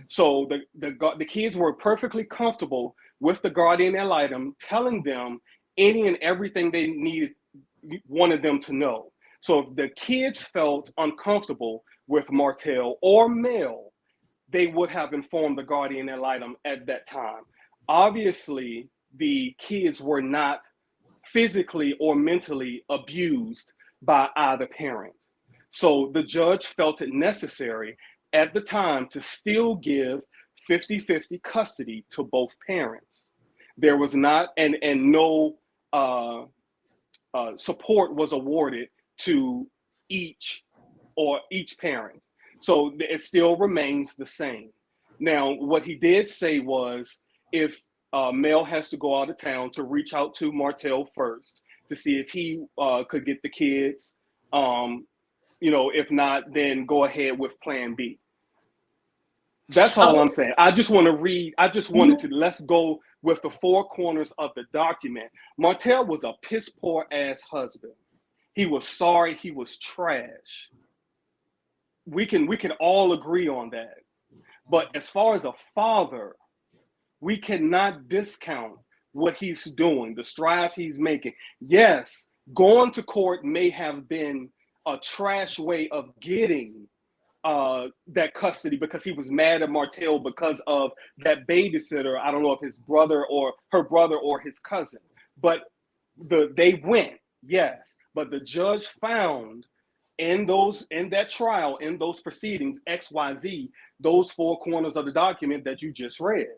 So the kids were perfectly comfortable with the guardian ad litem telling them any and everything they wanted them to know. So if the kids felt uncomfortable with Martell or Mel, they would have informed the guardian ad litem at that time. Obviously, the kids were not physically or mentally abused by either parent. So the judge felt it necessary at the time to still give 50-50 custody to both parents. There was not, and no support was awarded to each parent. So it still remains the same. Now, what he did say was, if Mel has to go out of town, to reach out to Martell first to see if he could get the kids. If not, then go ahead with plan B. That's all I'm saying. I just want to read. I just wanted to, let's go with the 4 corners of the document. Martell was a piss poor ass husband. He was sorry. He was trash. We can all agree on that. But as far as a father, we cannot discount what he's doing, the strides he's making. Yes, going to court may have been a trash way of getting that custody because he was mad at Martell because of that babysitter. I don't know if his brother or her brother or his cousin, but they went, yes. But the judge found in that trial, in those proceedings, XYZ, those four corners of the document that you just read.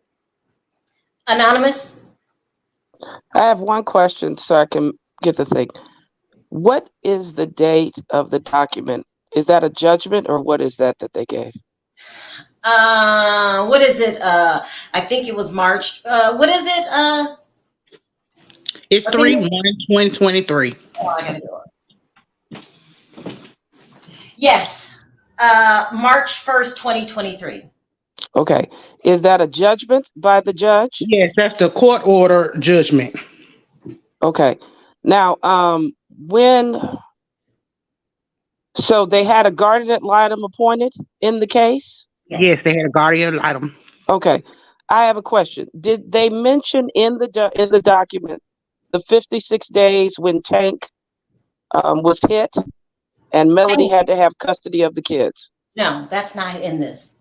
Anonymous? I have one question so I can get the thing. What is the date of the document? Is that a judgment or what is that they gave? What is it? I think it was March. What is it? It's 3/1/2023. Oh, I gotta go. Yes. March 1st, 2023. Okay. Is that a judgment by the judge? Yes, that's the court order judgment. Okay. Now, so they had a guardian ad litem appointed in the case? Yes, they had a guardian ad litem. Okay. I have a question. Did they mention in the document the 56 days when Tank was hit and Melody had to have custody of the kids? No, that's not in this.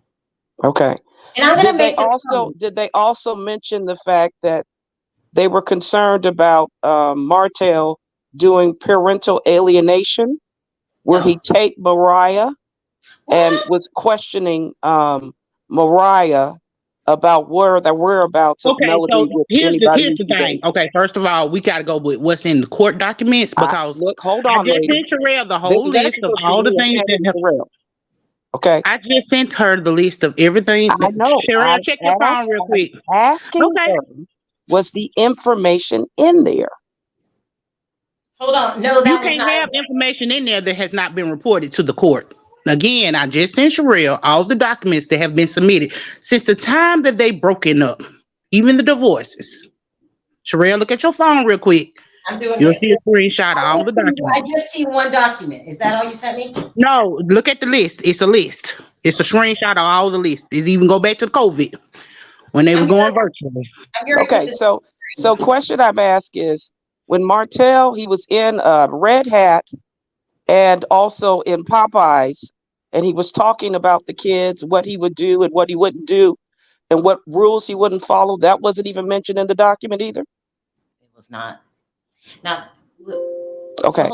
Okay. And I'm going to make did they also mention the fact that they were concerned about Martell doing parental alienation, where he taped Mariah and was questioning Mariah about where the whereabouts of Melody. So here's the thing. Okay, first of all, we got to go with what's in the court documents because hold on, I just sent Sharrell the whole list of all the things that have. Okay. I just sent her the list of everything. I know. Sharrell, check your phone real quick. Asking her, was the information in there? Hold on. No, that you can't have information in there that has not been reported to the court. Again, I just sent Sharrell all the documents that have been submitted since the time that they broken up, even the divorces. Sharrell, look at your phone real quick. I'm doing You'll see a screenshot of all the documents. I just see one document. Is that all you sent me? No, look at the list. It's a list. It's a screenshot of all the lists. It's even go back to COVID when they were going virtually. Okay, so question I'm asked is, when Martell, he was in Red Hat and also in Popeyes, and he was talking about the kids, what he would do and what he wouldn't do, and what rules he wouldn't follow, that wasn't even mentioned in the document either? It was not. Now, okay.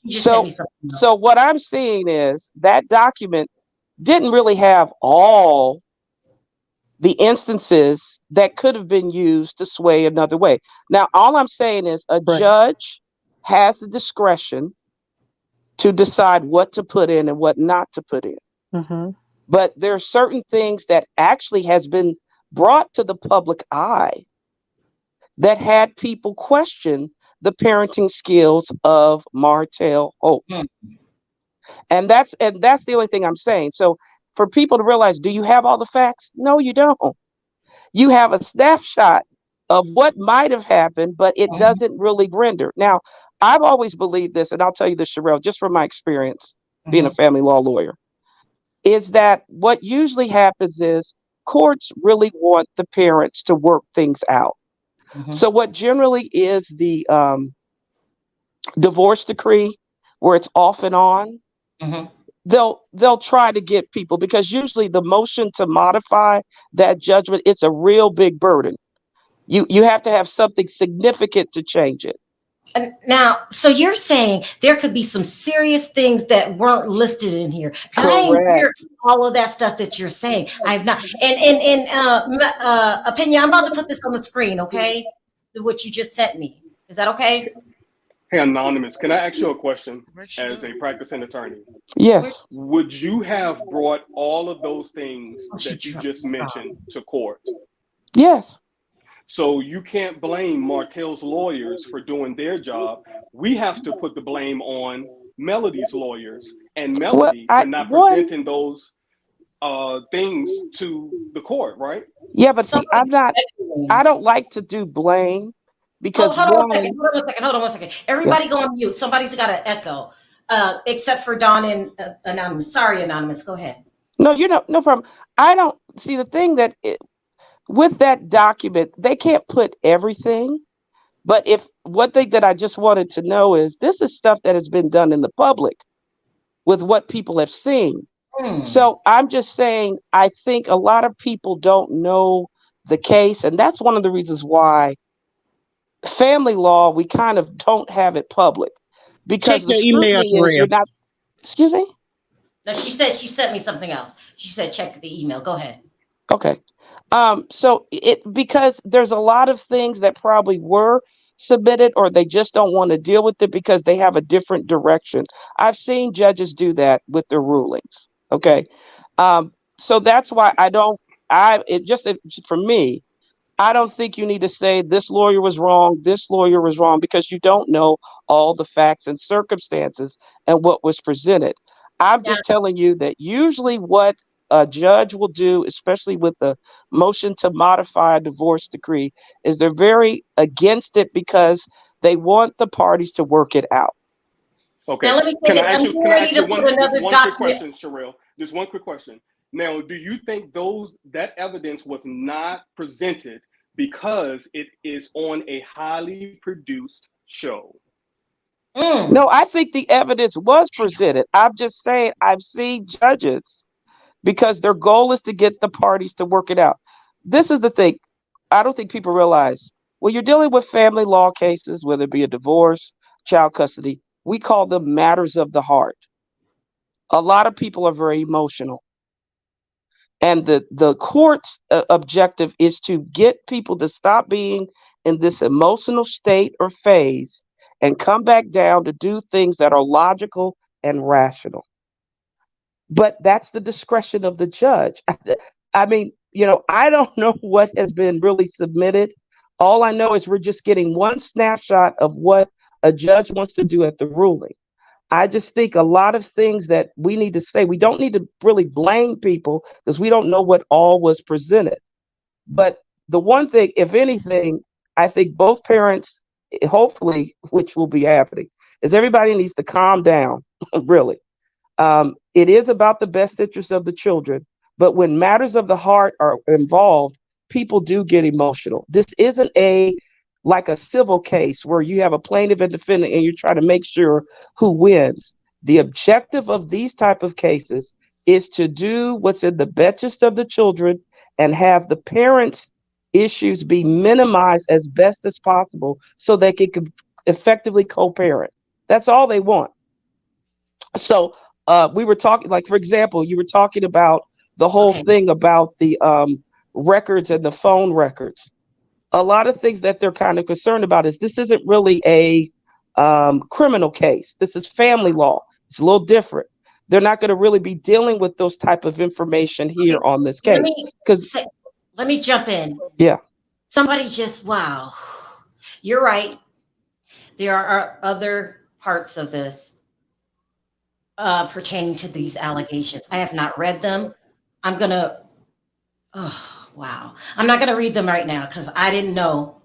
So what I'm seeing is that document didn't really have all the instances that could have been used to sway another way. Now, all I'm saying is a judge has the discretion to decide what to put in and what not to put in. Mm-hmm. But there are certain things that actually has been brought to the public eye that had people question the parenting skills of Martell Holt. And that's the only thing I'm saying. So for people to realize, do you have all the facts? No, you don't. You have a snapshot of what might have happened, but it doesn't really render. Now, I've always believed this, and I'll tell you this, Sharrell, just from my experience being a family law lawyer, is that what usually happens is courts really want the parents to work things out. So what generally is the divorce decree, where it's off and on, they'll try to get people, because usually the motion to modify that judgment, it's a real big burden. You have to have something significant to change it. And now, so you're saying there could be some serious things that weren't listed in here. I ain't hear all of that stuff that you're saying. I've not. And opinion, I'm about to put this on the screen, okay? What you just sent me. Is that okay? Hey, Anonymous, can I ask you a question as a practicing attorney? Yes. Would you have brought all of those things that you just mentioned to court? Yes. So you can't blame Martell's lawyers for doing their job. We have to put the blame on Melody's lawyers and Melody for not presenting those things to the court, right? Yeah, but see, I don't like to do blame because hold on a second. Everybody go on mute. Somebody's got an echo, except for Don and Anonymous. Sorry, Anonymous, go ahead. No, no problem. I don't see the thing that with that document, they can't put everything, but one thing that I just wanted to know is this is stuff that has been done in the public with what people have seen. So I'm just saying, I think a lot of people don't know the case, and that's one of the reasons why family law, we kind of don't have it public, Check because the your email, scrutiny is you're Sharrell. not, excuse me? No, she said she sent me something else. She said check the email. Go ahead. Okay. So it, because there's a lot of things that probably were submitted, or they just don't want to deal with it because they have a different direction. I've seen judges do that with their rulings. Okay. So that's why I don't, for me, I don't think you need to say this lawyer was wrong, because you don't know all the facts and circumstances and what was presented. I'm Now, just telling you that usually what a judge will do, especially with the motion to modify a divorce decree, is they're very against it because they want the parties to work it out. Okay. now let me say Can I this. ask I'm you? getting Can I ready ask to you put just another one quick document. question, Sharrell? Just one quick question. Now, do you think that evidence was not presented because it is on a highly produced show? No, I think the evidence was presented. I'm just saying I've seen judges, because their goal is to get the parties to work it out. This is the thing. I don't think people realize, when you're dealing with family law cases, whether it be a divorce, child custody, we call them matters of the heart. A lot of people are very emotional. And the court's objective is to get people to stop being in this emotional state or phase and come back down to do things that are logical and rational. But that's the discretion of the judge. I mean, I don't know what has been really submitted. All I know is we're just getting one snapshot of what a judge wants to do at the ruling. I just think a lot of things that we need to say, we don't need to really blame people because we don't know what all was presented. But the one thing, if anything, I think both parents, hopefully, which will be happening, is everybody needs to calm down, really. It is about the best interest of the children, but when matters of the heart are involved, people do get emotional. This isn't like a civil case where you have a plaintiff and defendant and you're trying to make sure who wins. The objective of these type of cases is to do what's in the best interest of the children and have the parents' issues be minimized as best as possible so they can effectively co-parent. That's all they want. So we were talking, like, for example, you were talking about the whole Okay. thing about the records and the phone records. A lot of things that they're kind of concerned about is this isn't really a criminal case. This is family law. It's a little different. They're not going to really be dealing with those type of information here Okay. on this Let case. me Because, let me jump in. yeah. Somebody just wow. You're right. There are other parts of this pertaining to these allegations. I have not read them. I'm gonna. Oh wow. I'm not gonna read them right now because I didn't know.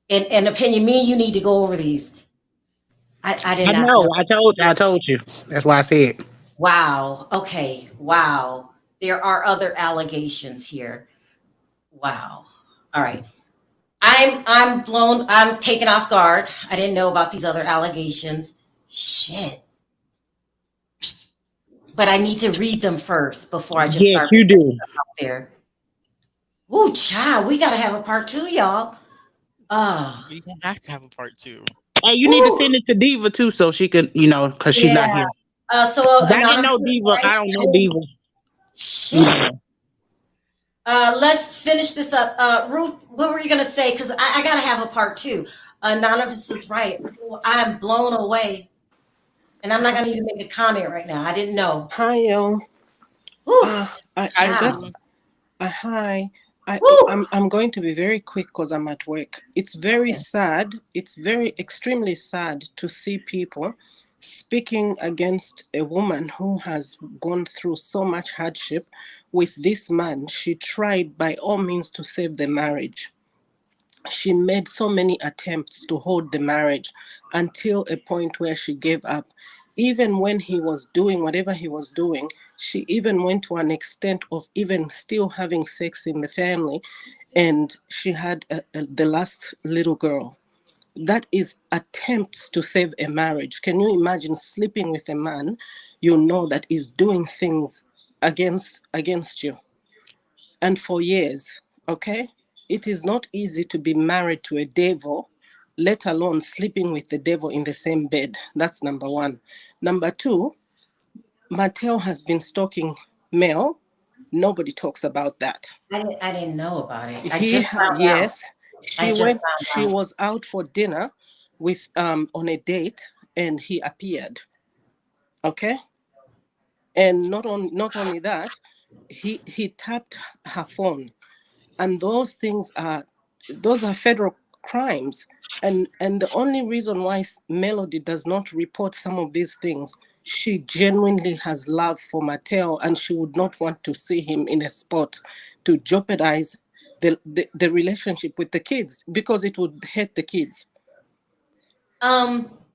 In opinion, me and you need to go over these. I did I not know. know. I told you. That's why I said. Wow. Okay. Wow. There are other allegations here. Wow. All right. I'm blown. I'm taken off guard. I didn't know about these other allegations. Shit. But I need to read them first before I just Yes, start you putting do. stuff out there. Ooh, child, we gotta have a part 2, y'all. We don't have to have a part 2. Hey, you need to send it to Diva too, so she can, because she's not Yeah. here. So 'Cause I didn't anonymous, know Diva. right? I don't know Diva. Shit. Let's finish this up. Ruth, what were you gonna say? Because I gotta have a part 2. Anonymous is right. Ooh, I'm blown away. And I'm not gonna even make a comment right now. I didn't know. Hi, y'all. Oof, I just child. hi. Woo. I'm going to be very quick because I'm at work. It's very Okay. sad. It's very extremely sad to see people speaking against a woman who has gone through so much hardship with this man. She tried by all means to save the marriage. She made so many attempts to hold the marriage until a point where she gave up. Even when he was doing whatever he was doing, she even went to an extent of even still having sex in the family. And she had the last little girl. That is attempts to save a marriage. Can you imagine sleeping with a man you know that is doing things against you, and for years? Okay, it is not easy to be married to a devil, let alone sleeping with the devil in the same bed. That's number one. Number two, Martell has been stalking Mel. Nobody talks about that. I didn't know about it. I just found out. Yes, I just found she out. was out for dinner with on a date, and he appeared. Okay, and not only that, he tapped her phone, and those are federal crimes. And the only reason why Melody does not report some of these things, she genuinely has love for Martell, and she would not want to see him in a spot to jeopardize the relationship with the kids, because it would hurt the kids.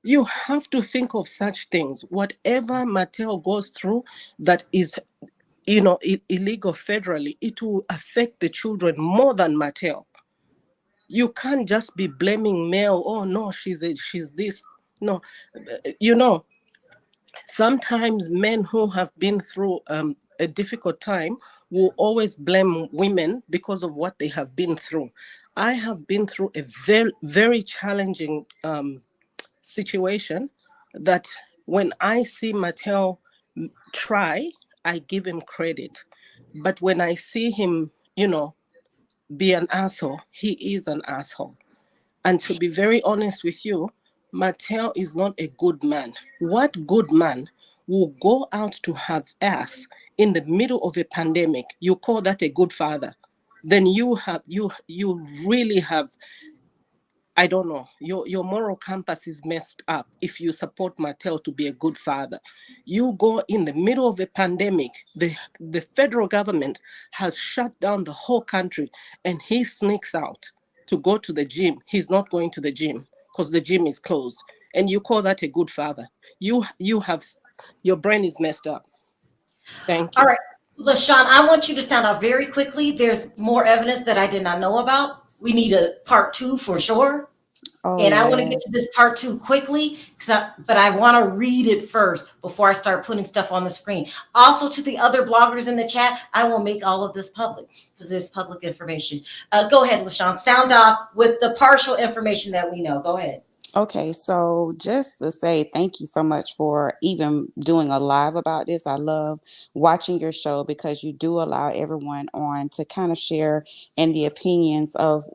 You have to think of such things. Whatever Martell goes through that is, illegal federally, it will affect the children more than Martell. You can't just be blaming Mel. Oh no, she's this. No, sometimes men who have been through a difficult time will always blame women because of what they have been through. I have been through a very, very challenging situation that when I see Martell try, I give him credit. But when I see him, be an asshole, he is an asshole. And to be very honest with you, Martell is not a good man. What good man will go out to have ass in the middle of a pandemic? You call that a good father? Then you really have, I don't know, your moral compass is messed up if you support Martell to be a good father. You go in the middle of a pandemic, the federal government has shut down the whole country, and he sneaks out to go to the gym. He's not going to the gym because the gym is closed. And you call that a good father? You have, your brain is messed up. Thank you. All right. LaShawn, I want you to sound out very quickly. There's more evidence that I did not know about. We need a part 2 for sure. And I want to get to this part 2 quickly, but I want to read it first before I start putting stuff on the screen. Also, to the other bloggers in the chat, I will make all of this public because it's public information. Go ahead, LaShawn. Sound off with the partial information that we know. Go ahead. Okay, so just to say thank you so much for even doing a live about this. I love watching your show because you do allow everyone on to kind of share in the opinions of,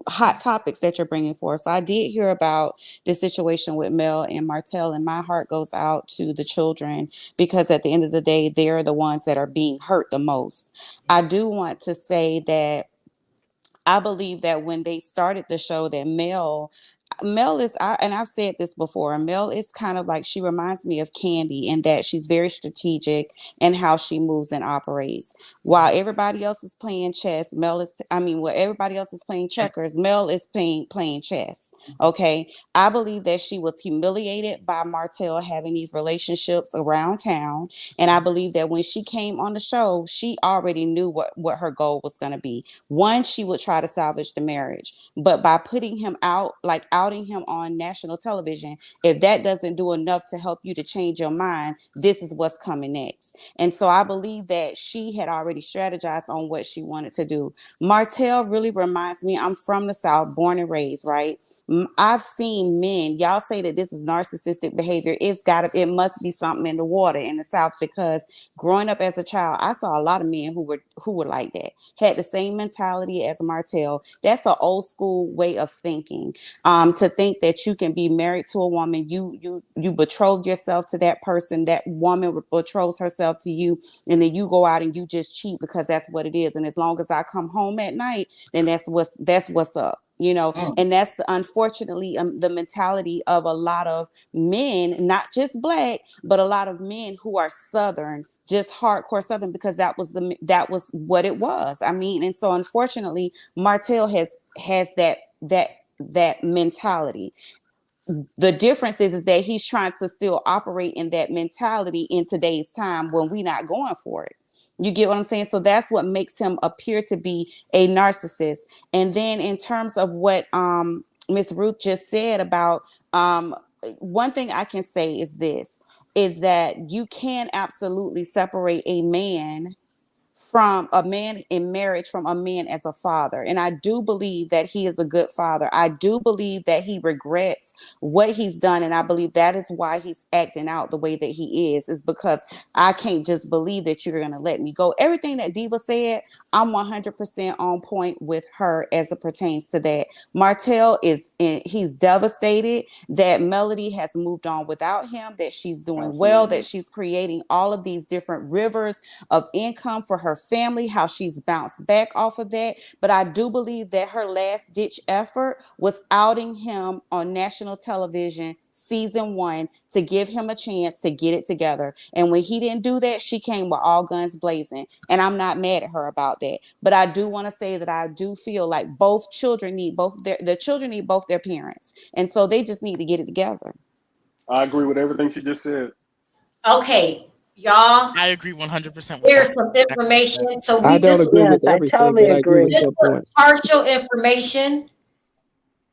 hot topics that you're bringing forth. So I did hear about the situation with Mel and Martell, and my heart goes out to the children because at the end of the day, they're the ones that are being hurt the most. I do want to say that I believe that when they started the show, that Mel is, and I've said this before, Mel is kind of like, she reminds me of Candy in that she's very strategic in how she moves and operates. While everybody else is playing chess, while everybody else is playing checkers, Mel is playing chess. Okay. I believe that she was humiliated by Martell having these relationships around town. And I believe that when she came on the show, she already knew what her goal was going to be. One, she would try to salvage the marriage, but by putting him out, like outing him on national television, if that doesn't do enough to help you to change your mind, this is what's coming next. And so I believe that she had already strategized on what she wanted to do. Martell really reminds me, I'm from the South, born and raised, right? I've seen men, y'all say that this is narcissistic behavior. It must be something in the water in the South, because growing up as a child, I saw a lot of men who were like that, had the same mentality as Martell. That's an old school way of thinking. To think that you can be married to a woman, you betroth yourself to that person, that woman betroths herself to you, and then you go out and you just cheat because that's what it is. And as long as I come home at night, then that's what's up. And that's unfortunately the mentality of a lot of men, not just Black, but a lot of men who are Southern, just hardcore Southern, because that was what it was. And so unfortunately, Martell has that mentality. The difference is that he's trying to still operate in that mentality in today's time when we're not going for it. You get what I'm saying? So that's what makes him appear to be a narcissist. And then in terms of what Miss Ruth just said about one thing I can say is this, is that you can absolutely separate a man from a man in marriage from a man as a father. And I do believe that he is a good father. I do believe that he regrets what he's done. And I believe that is why he's acting out the way that he is because I can't just believe that you're going to let me go. Everything that Diva said, I'm 100% on point with her as it pertains to that. Martell he's devastated that Melody has moved on without him, that she's doing well, that she's creating all of these different rivers of income for her family, how she's bounced back off of that. But I do believe that her last ditch effort was outing him on national television season 1 to give him a chance to get it together. And when he didn't do that, she came with all guns blazing. And I'm not mad at her about that. But I do want to say that I do feel like both children need the children need both their parents. And so they just need to get it together. I agree with everything she just said. Okay. Y'all, I agree 100%. Here's some information. So I don't agree with everything, totally but I agree with this your was points. partial information.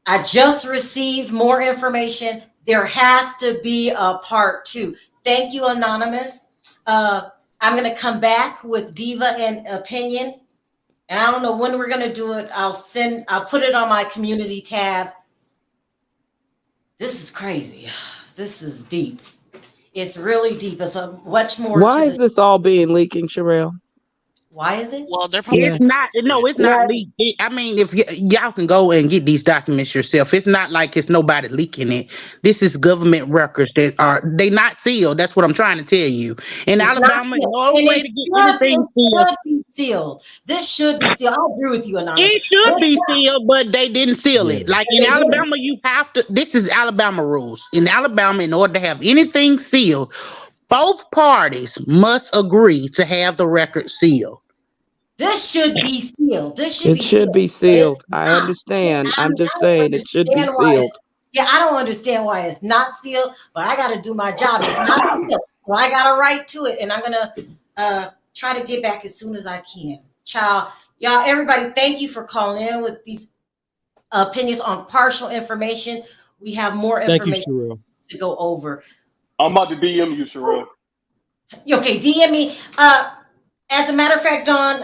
I just received more information. There has to be a part 2. Thank you, Anonymous. I'm going to come back with Diva and Opinion. And I don't know when we're going to do it. I'll put it on my community tab. This is crazy. This is deep. It's really deep. It's a much more. Why is this all being leaking, Sharrell? Why is it? Well, they're probably. It's not. No, it's not leaked. I mean, if y'all can go and get these documents yourself, it's not like it's nobody leaking it. This is government records they not sealed. That's what I'm trying to tell you. In Alabama, no way to get anything sealed. Should be sealed. This should be sealed. I agree with you, Anonymous. It should be sealed, but they didn't seal it. Like in Alabama, you have to. This is Alabama rules. In Alabama, in order to have anything sealed, both parties must agree to have the record sealed. This should be sealed. It should be sealed. I understand. I'm just saying it should be sealed. Yeah, I don't understand why it's not sealed, but I got to do my job. It's not sealed, so I got to write to it, and I'm gonna try to get back as soon as I can. Y'all, everybody, thank you for calling in with these opinions on partial information. We have more information to go over. I'm about to DM you, Sharrell. Okay, DM me. As a matter of fact, Dawn,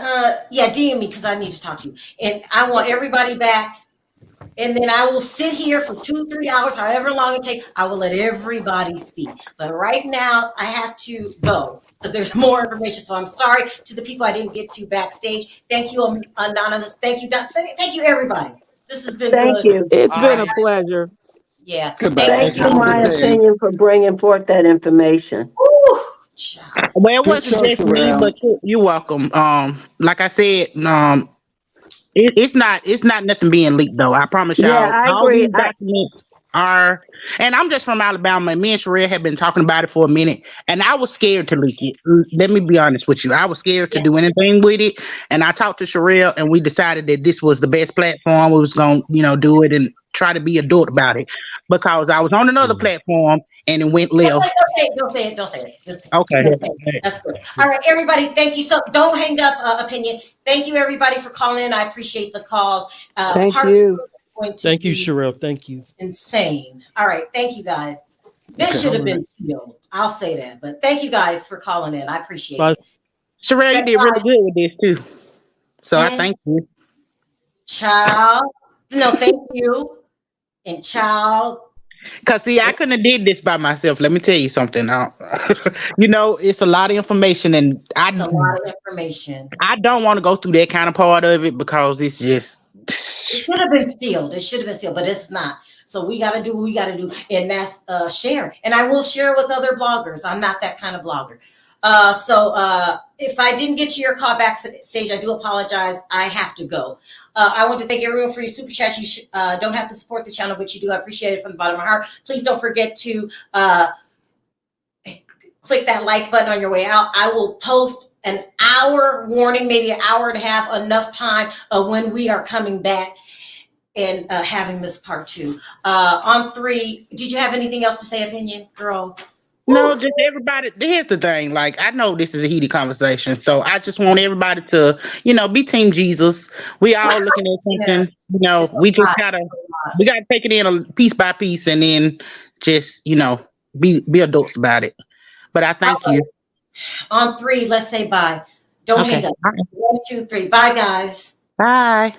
DM me because I need to talk to you. And I want everybody back. And then I will sit here for 2-3 hours, however long it takes. I will let everybody speak. But right now, I have to go because there's more information. So I'm sorry to the people I didn't get to backstage. Thank you, Anonymous. Thank you, Don. Thank you, everybody. This has been Thank you. It's been a pleasure. Yeah. Thank you, my opinion, for bringing forth that information. Ooh. Well, it wasn't just me, but you're welcome. Like I said, it's not nothing being leaked though. I promise y'all. Yeah, I all agree. These documents are, and I'm just from Alabama, and me and Sharrell have been talking about it for a minute, and I was scared to leak it. Let me be honest with you. I was scared to do anything with it, and I talked to Sharrell, and we decided that this was the best platform. We was gonna, do it and try to be adult about it, because I was on another platform and it went left. Don't say it. Okay. That's good. All right, everybody. Thank you. So don't hang up, Opinion. Thank you, everybody, for calling in. I appreciate the calls. Thank you. Thank you, Sharrell. Thank you. Insane. All right. Thank you, guys. This should have been sealed. I'll say that. But thank you guys for calling in. I appreciate it. Sharrell, you did really good with this too. So I thank you. Child. No, thank you. And child. Cause see, I couldn't have did this by myself. Let me tell you something. It's a lot of information, and it's a lot of information. I don't want to go through that kind of part of it because it's just. It should have been sealed. It should have been sealed, but it's not. So we got to do what we got to do, and that's share. And I will share with other bloggers. I'm not that kind of blogger. So if I didn't get to your call backstage, I do apologize. I have to go. I want to thank everyone for your super chat. You don't have to support the channel, but you do. I appreciate it from the bottom of my heart. Please don't forget to click that like button on your way out. I will post an hour warning, maybe an hour and a half, enough time when we are coming back and having this part 2. On 3, did you have anything else to say, Opinion, girl? No, just everybody. Here's the thing. Like, I know this is a heated conversation, so I just want everybody to, be Team Jesus. We all looking at something. We just we gotta take it in a piece by piece, and then just, be adults about it. But I thank you. On 3, let's say bye. Don't hang up. 1, 2, 3. Bye, guys. Bye.